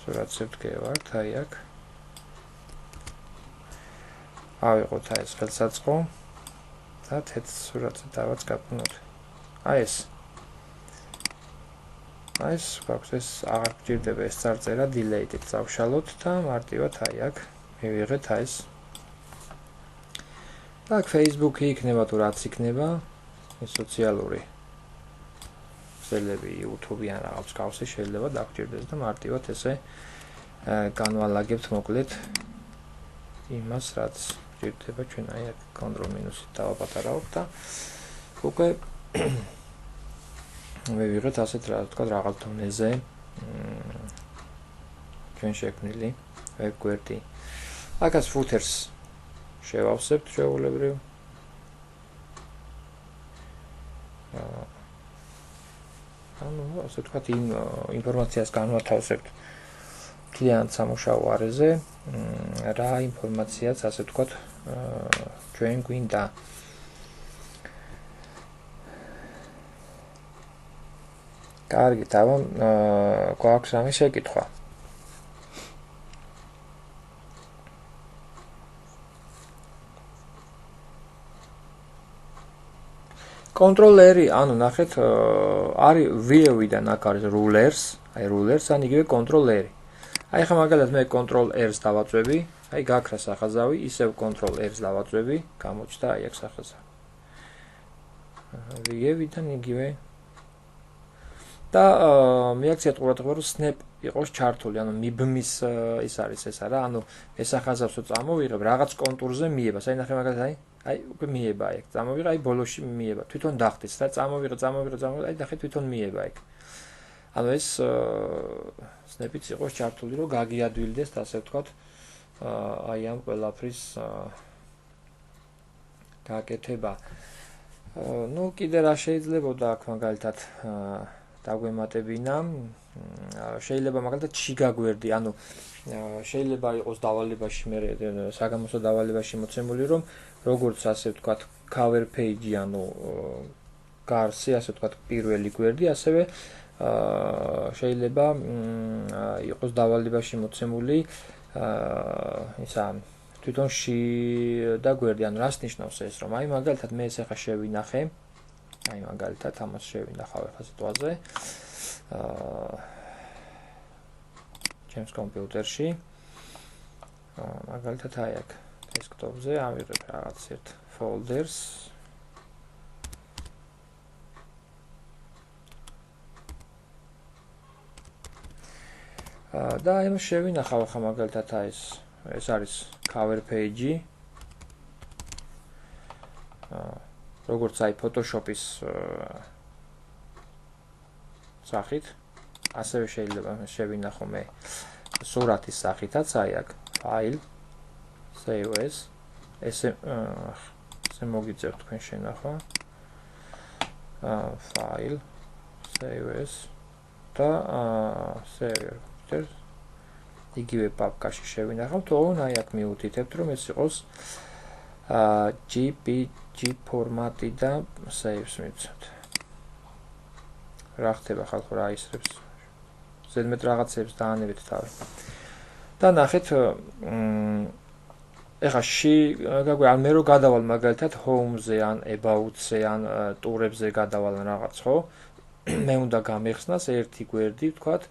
Speaker 1: სურათზე ვდგევართ აი აქ ავიღოთ აი ეს ხელსაწყო და თეთრ სურათზე დავაც გაკვნოთ აი ეს გვაქვს ეს აღარ გვჭირდება ეს წარწერა delete-ით წავშალოთ და მარტივად აი აქ მივიღეთ აი ეს და Facebook-ი იქნება თუ რაც იქნება ეს სოციალური ქსელები YouTube-ი ან რაღაც გავსი შეიძლება დაგჭირდეს და მარტივად ესე განვალაგებთ მოკლედ იმას რაც გვჭირდება ჩვენ აი აქ Ctrl-ით დავაპატარავთ და უკვე მივიღეთ ასეთ რაღაც დონეზე ჩვენ შექმნილი ვებ გვერდი. აქაც footer-ს შევავსებთ შეუულებრივ. ანუ ასე ვთქვათ იმ ინფორმაციას განვათავსებთ კლიანტ სამუშაო არეზე, რა ინფორმაციაც ასე ვთქვათ ჩვენ გვინდა. კარგი, დავა გვაქვს რამე შეკითხვა. კონტროლერი, ანუ ნახეთ, არის view-დან აქ არის rulers, აი rulers, ან იგივე კონტროლერი. აი ხა მაგალითად მე control R-ს დავაწვევი, აი გაქრა სახაზავი, ისევ control R-ს დავაწვევი, გამოჩნდა აი აქ სახაზავი. view-დან იგივე და მიაქციათ ყურადღება რომ snap იყოს ჩართული, ანუ მიბმის ის არის ეს არა, ანუ ეს ახაზავსო წამოვიღებ რაღაც კონტურზე მიება. აი ნახე მაგალითად აი უკვე მიება აი წამოვიღე, აი ბოლოში მიება. თვითონ დახტის რა წამოვიღე, აი ნახე თვითონ მიება აი. ანუ ეს snap-იც იყოს ჩართული რომ გაგიადვილდეს და ასე ვთქვათ აი ამ ყველაფრის გაკეთება. ნუ კიდე რა შეიძლებოდა აქ მაგალითად დაგვემატებინა შეიძლება მაგალითად შიგაგვერდი, ანუ შეიძლება იყოს დავალებაში მე საგამოსო დავალებაში მოცემული რომ როგორც ასე ვთქვათ cover page-ი, ანუ გარსი, ასე ვთქვათ პირველი გვერდი, ასევე შეიძლება იყოს დავალებაში მოცემული ისა თვითონ და გვერდი, ანუ რას ნიშნავს ეს რომ აი მაგალითად მე ეს ახლა შევინახე აი მაგალითად ამას შევინახავ ახლა სიტუაციაზე ჩემს კომპიუტერში მაგალითად აი აქ დესკტოპზე ავიღებ რაღაც ერთ folders და აი შევინახავ ახლა მაგალითად აი ეს არის cover page-ი. როგორც აი Photoshop-ის სახით, ასევე შეიძლება შევინახო მე სურათის სახითაც, აი აქ file save as ესე მოგიწევთ თქვენ შენახვა. File save as და save იგივე პაპკაში შევინახავთ, თუმცა აი აქ მიუთითებთ, რომ ეს იყოს JPG ფორმატი და save-ს მივცემთ. რა ხდება ხალხო, რა ისრებს? ზედმეტ რაღაცებს დაანებეთ თავი. და ნახეთ, ეხლა გაგვი მე რო გადავალ მაგალითად home-ზე ან about-ზე ან ტურებზე გადავალ რაღაც, ხო? მე უნდა გამეხსნას ერთი გვერდი, ვთქვათ,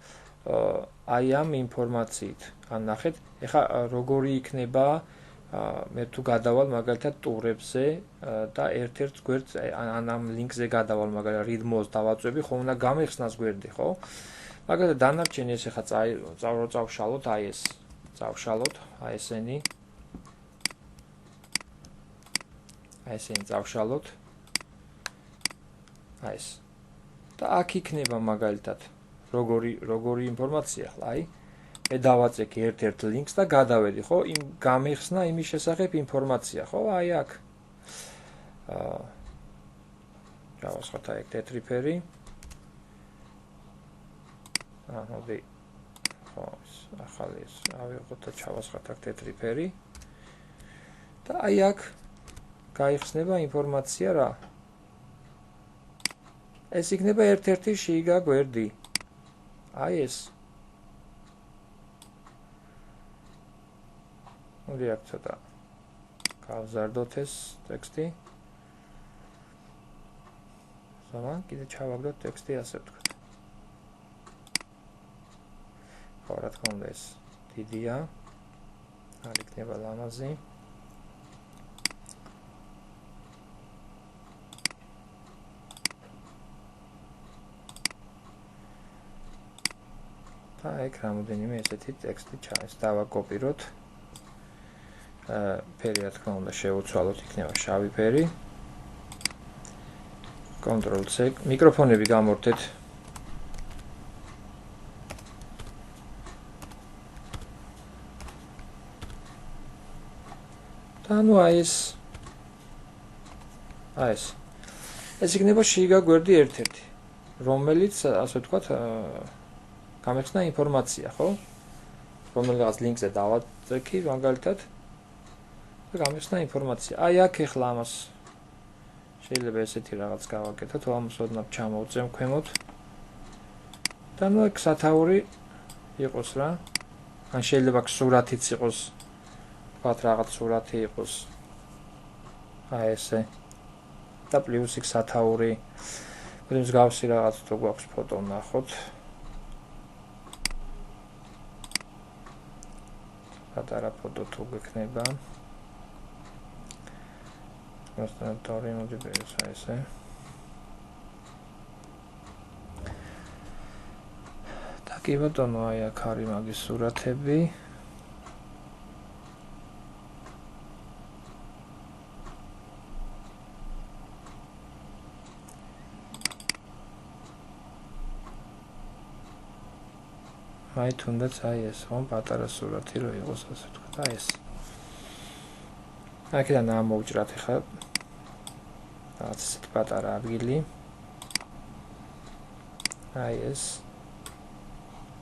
Speaker 1: აი ამ ინფორმაციით. ან ნახეთ, ეხლა როგორი იქნება მე თუ გადავალ მაგალითად ტურებზე და ერთ-ერთ გვერდს ან ამ ლინკზე გადავალ მაგალითად read more-ს დავაწვევი, ხო უნდა გამეხსნას გვერდი, ხო? მაგალითად დანარჩენი ეს ეხლა წავშალოთ, აი ეს წავშალოთ, აი ესენი. აი ესენი წავშალოთ. აი ეს. და აქ იქნება მაგალითად როგორი ინფორმაცია ახლა, აი მე დავაწეკი ერთ-ერთ ლინკს და გადავედი, ხო? იმ გამეხსნა იმის შესახებ ინფორმაცია, ხო? აი აქ. დავასხოთ აი თეთრი ფერი. მოდი. ხო, ახალი ეს ავიღოთ და ჩავასხოთ აქ თეთრი ფერი. და აი აქ გაიხსნება ინფორმაცია რა. ეს იქნება ერთ-ერთი შიგა გვერდი. აი ეს. მოდი აქ ცოტა გავზარდოთ ეს ტექსტი. ზოგან კიდე ჩავაგდოთ ტექსტი ასე ვთქვათ. ხო, რა თქმა უნდა ეს დიდია. არ იქნება ლამაზი. და ეგ რამოდენიმე ესეთი ტექსტი ჩაეს დავაკოპიროთ. ფერი რა თქმა უნდა შევუცვალოთ, იქნება შავი ფერი. Ctrl C, მიკროფონები გამორთეთ. და ნუ აი ეს იქნება შიგა გვერდი ერთ-ერთი, რომელიც ასე ვთქვათ გამეხსნა ინფორმაცია, ხო? რომელიღაც ლინკზე დავაწექი მაგალითად და გამეხსნა ინფორმაცია. აი აქ ეხლა ამას შეიძლება ესეთი რაღაც გავაკეთოთ, ამას ოდნავ ჩამოვწევ ქვემოთ. და ნუ აქ სათაური იყოს რა. ან შეიძლება სურათიც იყოს, ვთქვათ რაღაც სურათი იყოს. აი ესე. და პლუს იქ სათაური. პრინც გავსი რაღაც თუ გვაქვს ფოტო ნახოთ. პატარა ფოტო თუ გექნება. მოსტანტორი მოდი ბერესა ესე. და კი ბატონო, აი აქ არის მაგის სურათები. აი თუნდაც აი ეს, ხო, პატარა სურათი რო იყოს ასე ვთქვათ, აი ეს. აქედან ამოვჭრათ ახლა რაღაც ისეთი პატარა ადგილი. აი ეს.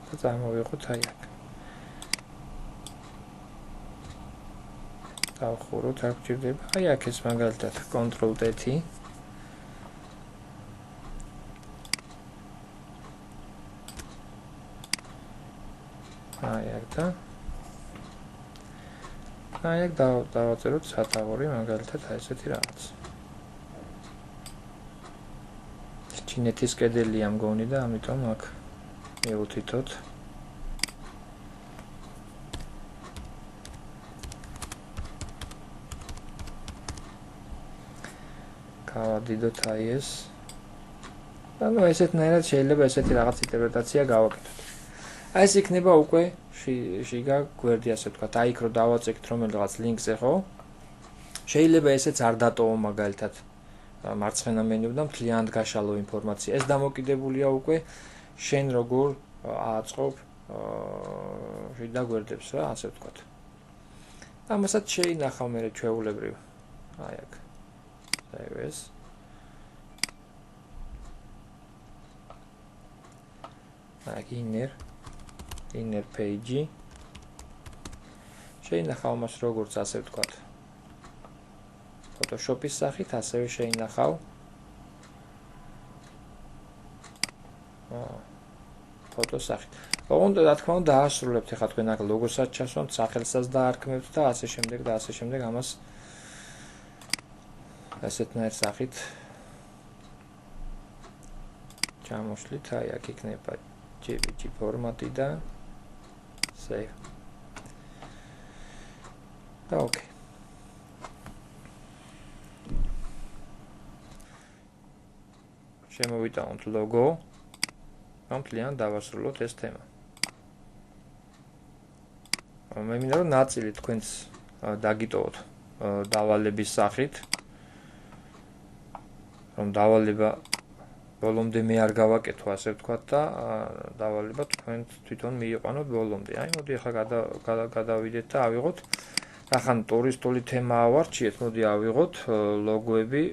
Speaker 1: და წამოვიღოთ აი აქ. დავხუროთ, აქ გვჭირდება. აი აქ ეს მაგალითად Ctrl D-ი. აი აქ და აი აქ დავაწეროთ სათაური მაგალითად აი ესეთი რაღაც. ჩინეთის კედელია მგონი და ამიტომ აქ მივუთითოთ. გავადიდოთ აი ეს. და ნუ ესეთნაირად შეიძლება ესეთი რაღაც ინტერპრეტაცია გავაკეთოთ. აი ეს იქნება უკვე შიგა გვერდი ასე ვთქვათ, აი იქ რო დავაწეკით რომელიღაც ლინკზე, ხო? შეიძლება ესეც არ დატოვო მაგალითად მარცხენა მენიუდან მთლიანად გაშალო ინფორმაცია. ეს დამოკიდებულია უკვე შენ როგორ აწყობ შიდა გვერდებს რა, ასე ვთქვათ. ამასაც შეინახავ მე ჩვეულებრივ. აი აქ. save as. აქ inner page. შეინახავ მას როგორც ასე ვთქვათ. Photoshop-ის სახით ასევე შეინახავ. ფოტოს სახით. ოღონდ რა თქმა უნდა დაასრულებთ ახლა თქვენ აქ ლოგოსაც ჩასვამთ, სახელსაც დაარქმევთ და ასე შემდეგ ამას ასეთნაირ სახით ჩამოშლით, აი აქ იქნება JPG ფორმატი და save. და ოკეი. შემოვიტანოთ ლოგო. ამთლიან დავასრულოთ ეს თემა. მე მინდა რომ ნაწილი თქვენს დაგიტოვოთ დავალების სახით. რომ დავალება ბოლომდე მე არ გავაკეთო, ასე ვთქვათ და დავალება თქვენ თვითონ მიიყვანოთ ბოლომდე. აი მოდი ახლა გადავიდეთ და ავიღოთ. ახან ტურისტული თემა ავარჩიეთ, მოდი ავიღოთ ლოგოები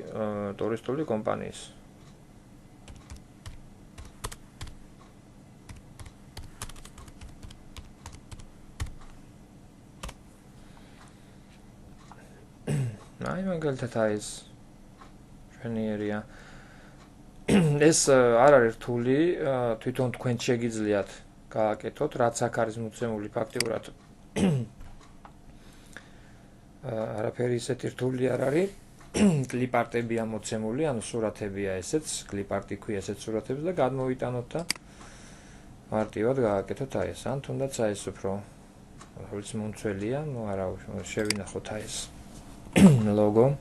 Speaker 1: ტურისტული კომპანიის. აი მაგალითად აი ეს ჩვენიერია. ეს არ არის რთული, თვითონ თქვენ შეგიძლიათ გააკეთოთ, რაც აქ არის მოცემული ფაქტიურად. არაფერი ისეთი რთული არ არის. კლიპარტებია მოცემული, ანუ სურათებია ესეც, კლიპარტი ქვია ესეც სურათებს და გადმოვიტანოთ და მარტივად გააკეთოთ აი ეს. ან თუნდაც აი ეს უფრო რომელიც მომცველია, ნუ არა შევინახოთ აი ეს logo.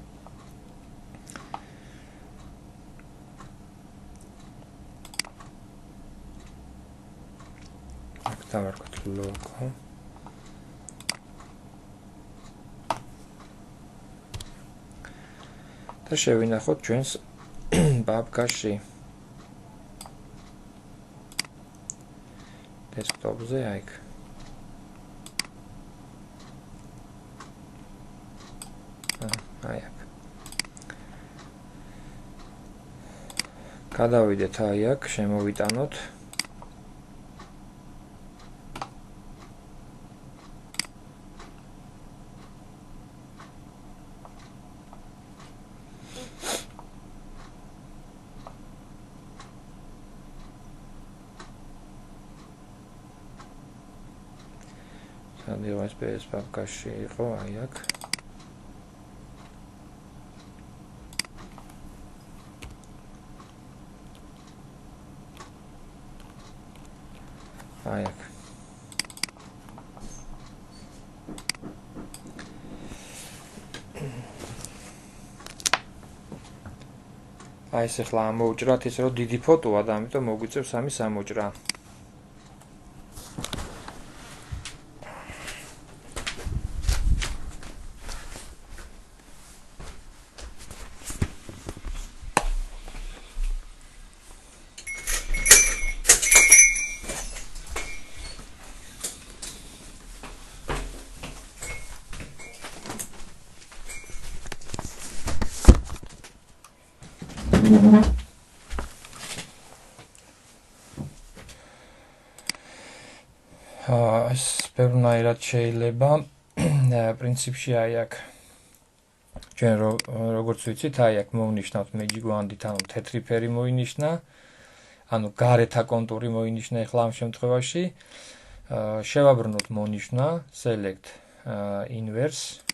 Speaker 1: აქ დავარქვათ logo. და შევინახოთ ჩვენს პაპკაში. desktop-ზე აი აქ. აი აქ. გადავიდეთ აი აქ, შემოვიტანოთ. სადიო SPS პაპკაში იყო აი აქ. აი აქ. აი ეს ახლა ამოუჭრათ ის რომ დიდი ფოტოა და ამიტომ მოგვიწევს ამის ამოჭრა. ეს ბევრნაირად შეიძლება პრინციპში აი აქ ჩვენ როგორც ვიცით აი აქ მოვნიშნავთ magic wand-ით, ანუ თეთრი ფერი მოინიშნა, ანუ გარეთა კონტური მოინიშნა ახლა ამ შემთხვევაში. შევაბრუნოთ მონიშნა, select inverse.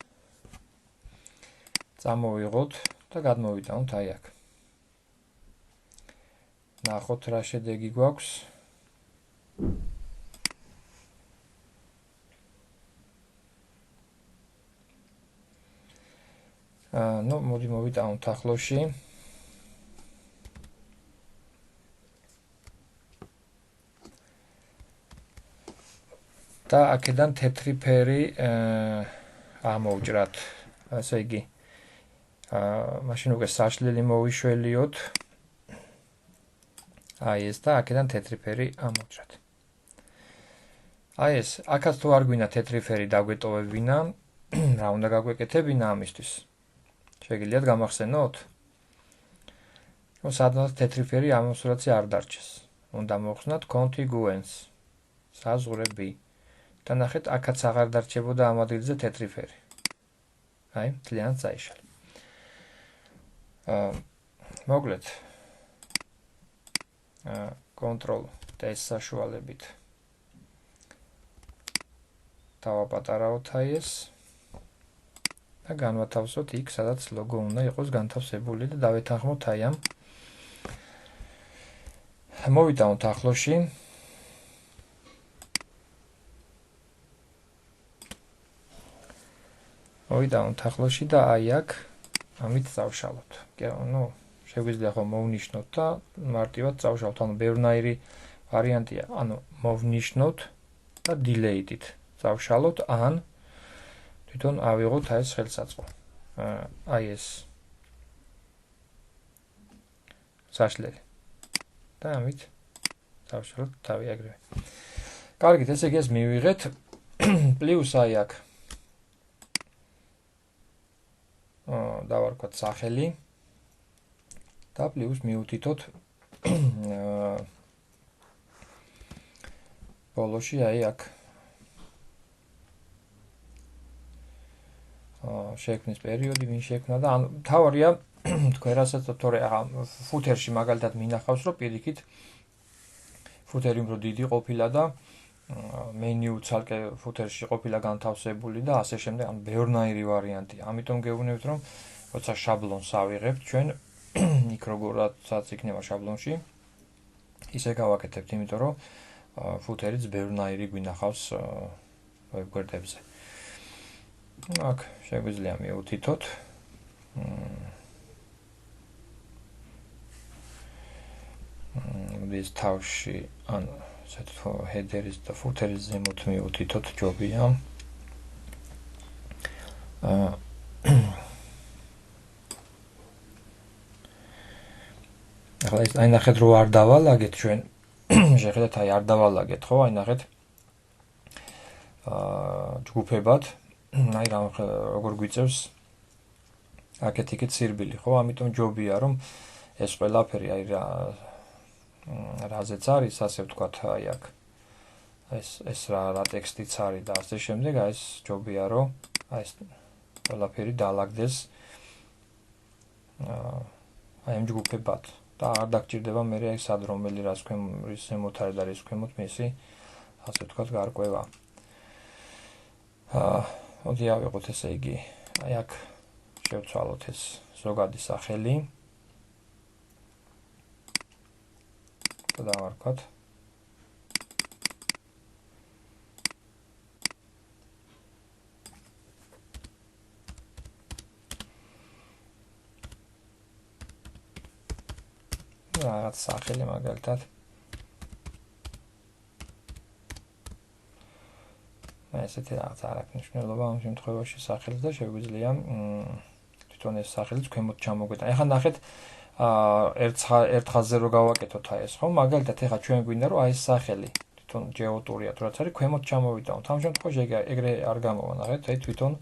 Speaker 1: წამოვიღოთ და გადმოვიტანოთ აი აქ. ნახოთ რა შედეგი გვაქვს. ну, მოდი მოვიტანოთ ახლოში. და აქედან თეთრი ფერი ამოვჭრათ. ასე იგი მაშინ უკვე საშლელი მოვიშველიოთ. აი ეს და აქედან თეთრი ფერი ამოვჭრათ. აი ეს, აქაც თუ არ გვინდა თეთრი ფერი დაგვეტოვებინა, რა უნდა გაგვეკეთებინა ამისთვის? შეგიძლიათ გამახსენოთ? სადღაც თეთრი ფერი ამ სურათზე არ დარჩეს. უნდა მოხსნათ contiguous საზღვრები. და ნახეთ, აქაც აღარ დარჩებოდა ამ ადგილზე თეთრი ფერი. აი, ძალიან წაიშალა. მოკლედ control და საშუალებით დავაპატარავთ აი ეს და განვათავსოთ იქ, სადაც ლოგო უნდა იყოს განთავსებული და დავეთანხმოთ აი ამ. მოვიტანოთ ახლოში. მოვიტანოთ ახლოში და აი აქ ამით წავშალოთ. ნუ შეგვიძლია ხო მოვნიშნოთ და მარტივად წავშალოთ. ანუ ბევრნაირი ვარიანტია. ანუ მოვნიშნოთ და delete-ით წავშალოთ, ან თვითონ ავიღოთ აი ეს ხელსაწყო. აი ეს საშლელი. და ამით წავშალოთ თავი აგრევე. კარგით, ესე იგი ეს მივიღეთ. პლუს აი აქ დავარქვათ სახელი და პლუს მივუთითოთ ბოლოში აი აქ შექმნის პერიოდი ვინ შექმნა და ანუ თავარია თქვენ რასაც თორე ფუთერში მაგალითად მინახავს რომ პირიქით ფუთერი უფრო დიდი ყოფილა და მენიუ ცალკე ფუთერში ყოფილა განთავსებული და ასე შემდეგ, ანუ ბევრნაირი ვარიანტია. ამიტომ გეუბნებით რომ როცა შაბლონს ავიღებთ ჩვენ იქ როგორაც იქნება შაბლონში ისე გავაკეთებთ, იმიტომ რომ ფუთერიც ბევრნაირი გვინახავს ვებგვერდებზე. აქ შეგვიძლია მივუთითოთ ეს თავში ანუ header-ის და footer-ის ზემოთ მივუთითოთ ჯობია. ახლა ეს აი ნახეთ რომ არ დავალაგეთ ჩვენ. შეხედეთ აი არ დავალაგეთ, ხო? აი ნახეთ. ჯგუფებად. აი როგორ გვიწევს აქეთ-იქით სირბილი, ხო? ამიტომ ჯობია რომ ეს ყველაფერი აი რაზეც არის, ასე ვთქვათ, აი აქ ეს რა ტექსტიც არის და ასე შემდეგ, აი ეს ჯობია რომ აი ეს ყველაფერი დაალაგდეს აი ამ ჯგუფებად და არ დაგჭირდება მე აი სად რომელი რას ქვემოთ ზემოთ არის და რის ქვემოთ მისი ასე ვთქვათ გარკვევა. მოდი ავიღოთ ესე იგი აი აქ შევცვალოთ ეს ზოგადი სახელი და დავარქვათ რაღაც სახელი მაგალითად ესეთი რაღაც არ აქვს მნიშვნელობა ამ შემთხვევაში სახელს და შეგვიძლია თვითონ ეს სახელიც ქვემოთ ჩამოგვეტანა. ეხლა ნახეთ ერთ ხაზზე რო გავაკეთოთ აი ეს, ხო? მაგალითად ეხლა ჩვენ გვინდა რომ აი ეს სახელი თვითონ ჯეოტურია თუ რაც არის ქვემოთ ჩამოვიტანოთ. ამ შემთხვევაში ეგრე არ გამოვა, ნახეთ, აი თვითონ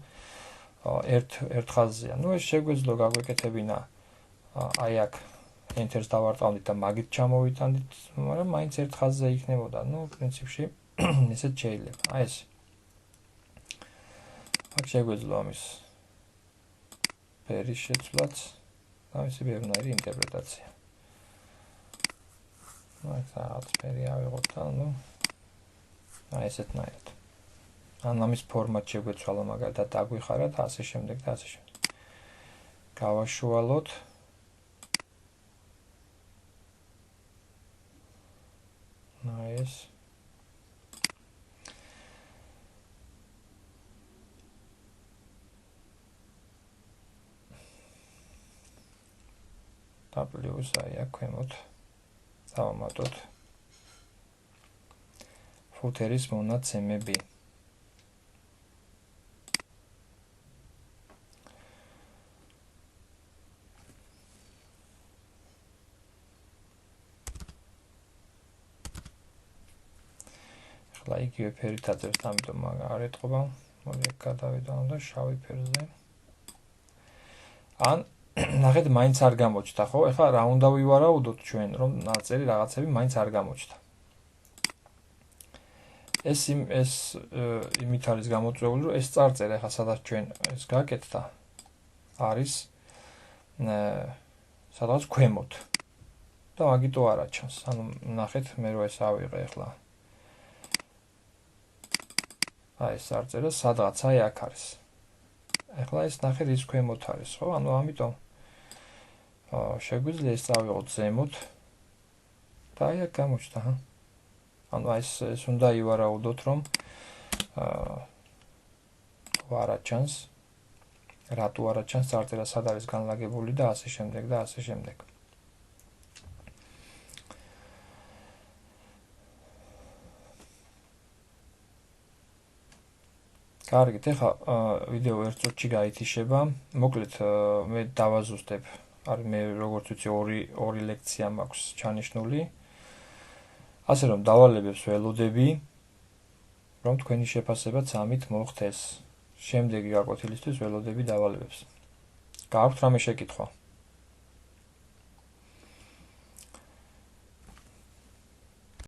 Speaker 1: ერთ ხაზზეა. ნუ ეს შეგვეძლო გაგვეკეთებინა აი აქ enter-ს დავარტყავდით და მაგით ჩამოვიტანდით, მაგრამ მაინც ერთ ხაზზე იქნებოდა. ნუ პრინციპში ესეც შეიძლება. აი ეს აქ შეგვეძლო ამის ფერის შეცვლაც და მისი ბევრნაირი ინტერპრეტაცია. აი რაღაც ფერი ავიღოთ და ნუ აი ესეთნაირად. ან ამის ფორმატ შეგვეცვალა მაგალითად დაგვიხარა და ასე შემდეგ და ასე შემდეგ. გავაშუალოთ აი ეს და პლუს აი აქ ქვემოთ დავამატოთ ფუთერის მონაცემები. ახლა იგივე ფერით აძლევს, ამიტომ არ ეთყობა. მოდი აქ გადავიდო და შავი ფერზე. ან ნახეთ, მაინც არ გამოჩნდა, ხო? ეხლა რა უნდა ვივარაუდოთ ჩვენ, რომ ნაწერი რაღაცები მაინც არ გამოჩნდა. ეს იმით არის გამოწვეული, რომ ეს წარწერა ეხლა სადაც ჩვენ ეს გაკეთდა არის სადღაც ქვემოთ. და მაგიტო არ აჩანს. ანუ ნახეთ, მე რო ეს ავიღე ეხლა. აი ეს წარწერა სადღაც აი აქ არის. ეხლა ეს ნახეთ ის ქვემოთ არის, ხო? ანუ ამიტომ შეგვიძლია ეს წავიღოთ ზემოთ და აი აქ გამოჩნდა, ჰა? ანუ ეს უნდა ივარაუდოთ, რომ არ აჩანს, რატო არ აჩანს წარწერა სად არის განლაგებული და ასე შემდეგ და ასე შემდეგ. კარგით, ეხლა ვიდეო ერთ წუთში გაითიშება. მოკლედ მე დავაზუსტებ. არის მე როგორც ვიცი ორი ლექცია მაქვს ჩანიშნული. ასე რომ დავალებებს ველოდები, რომ თქვენი შეფასება წამით მოხდეს. შემდეგი გაკვეთილისთვის ველოდები დავალებებს. გააქვთ რამე შეკითხვა?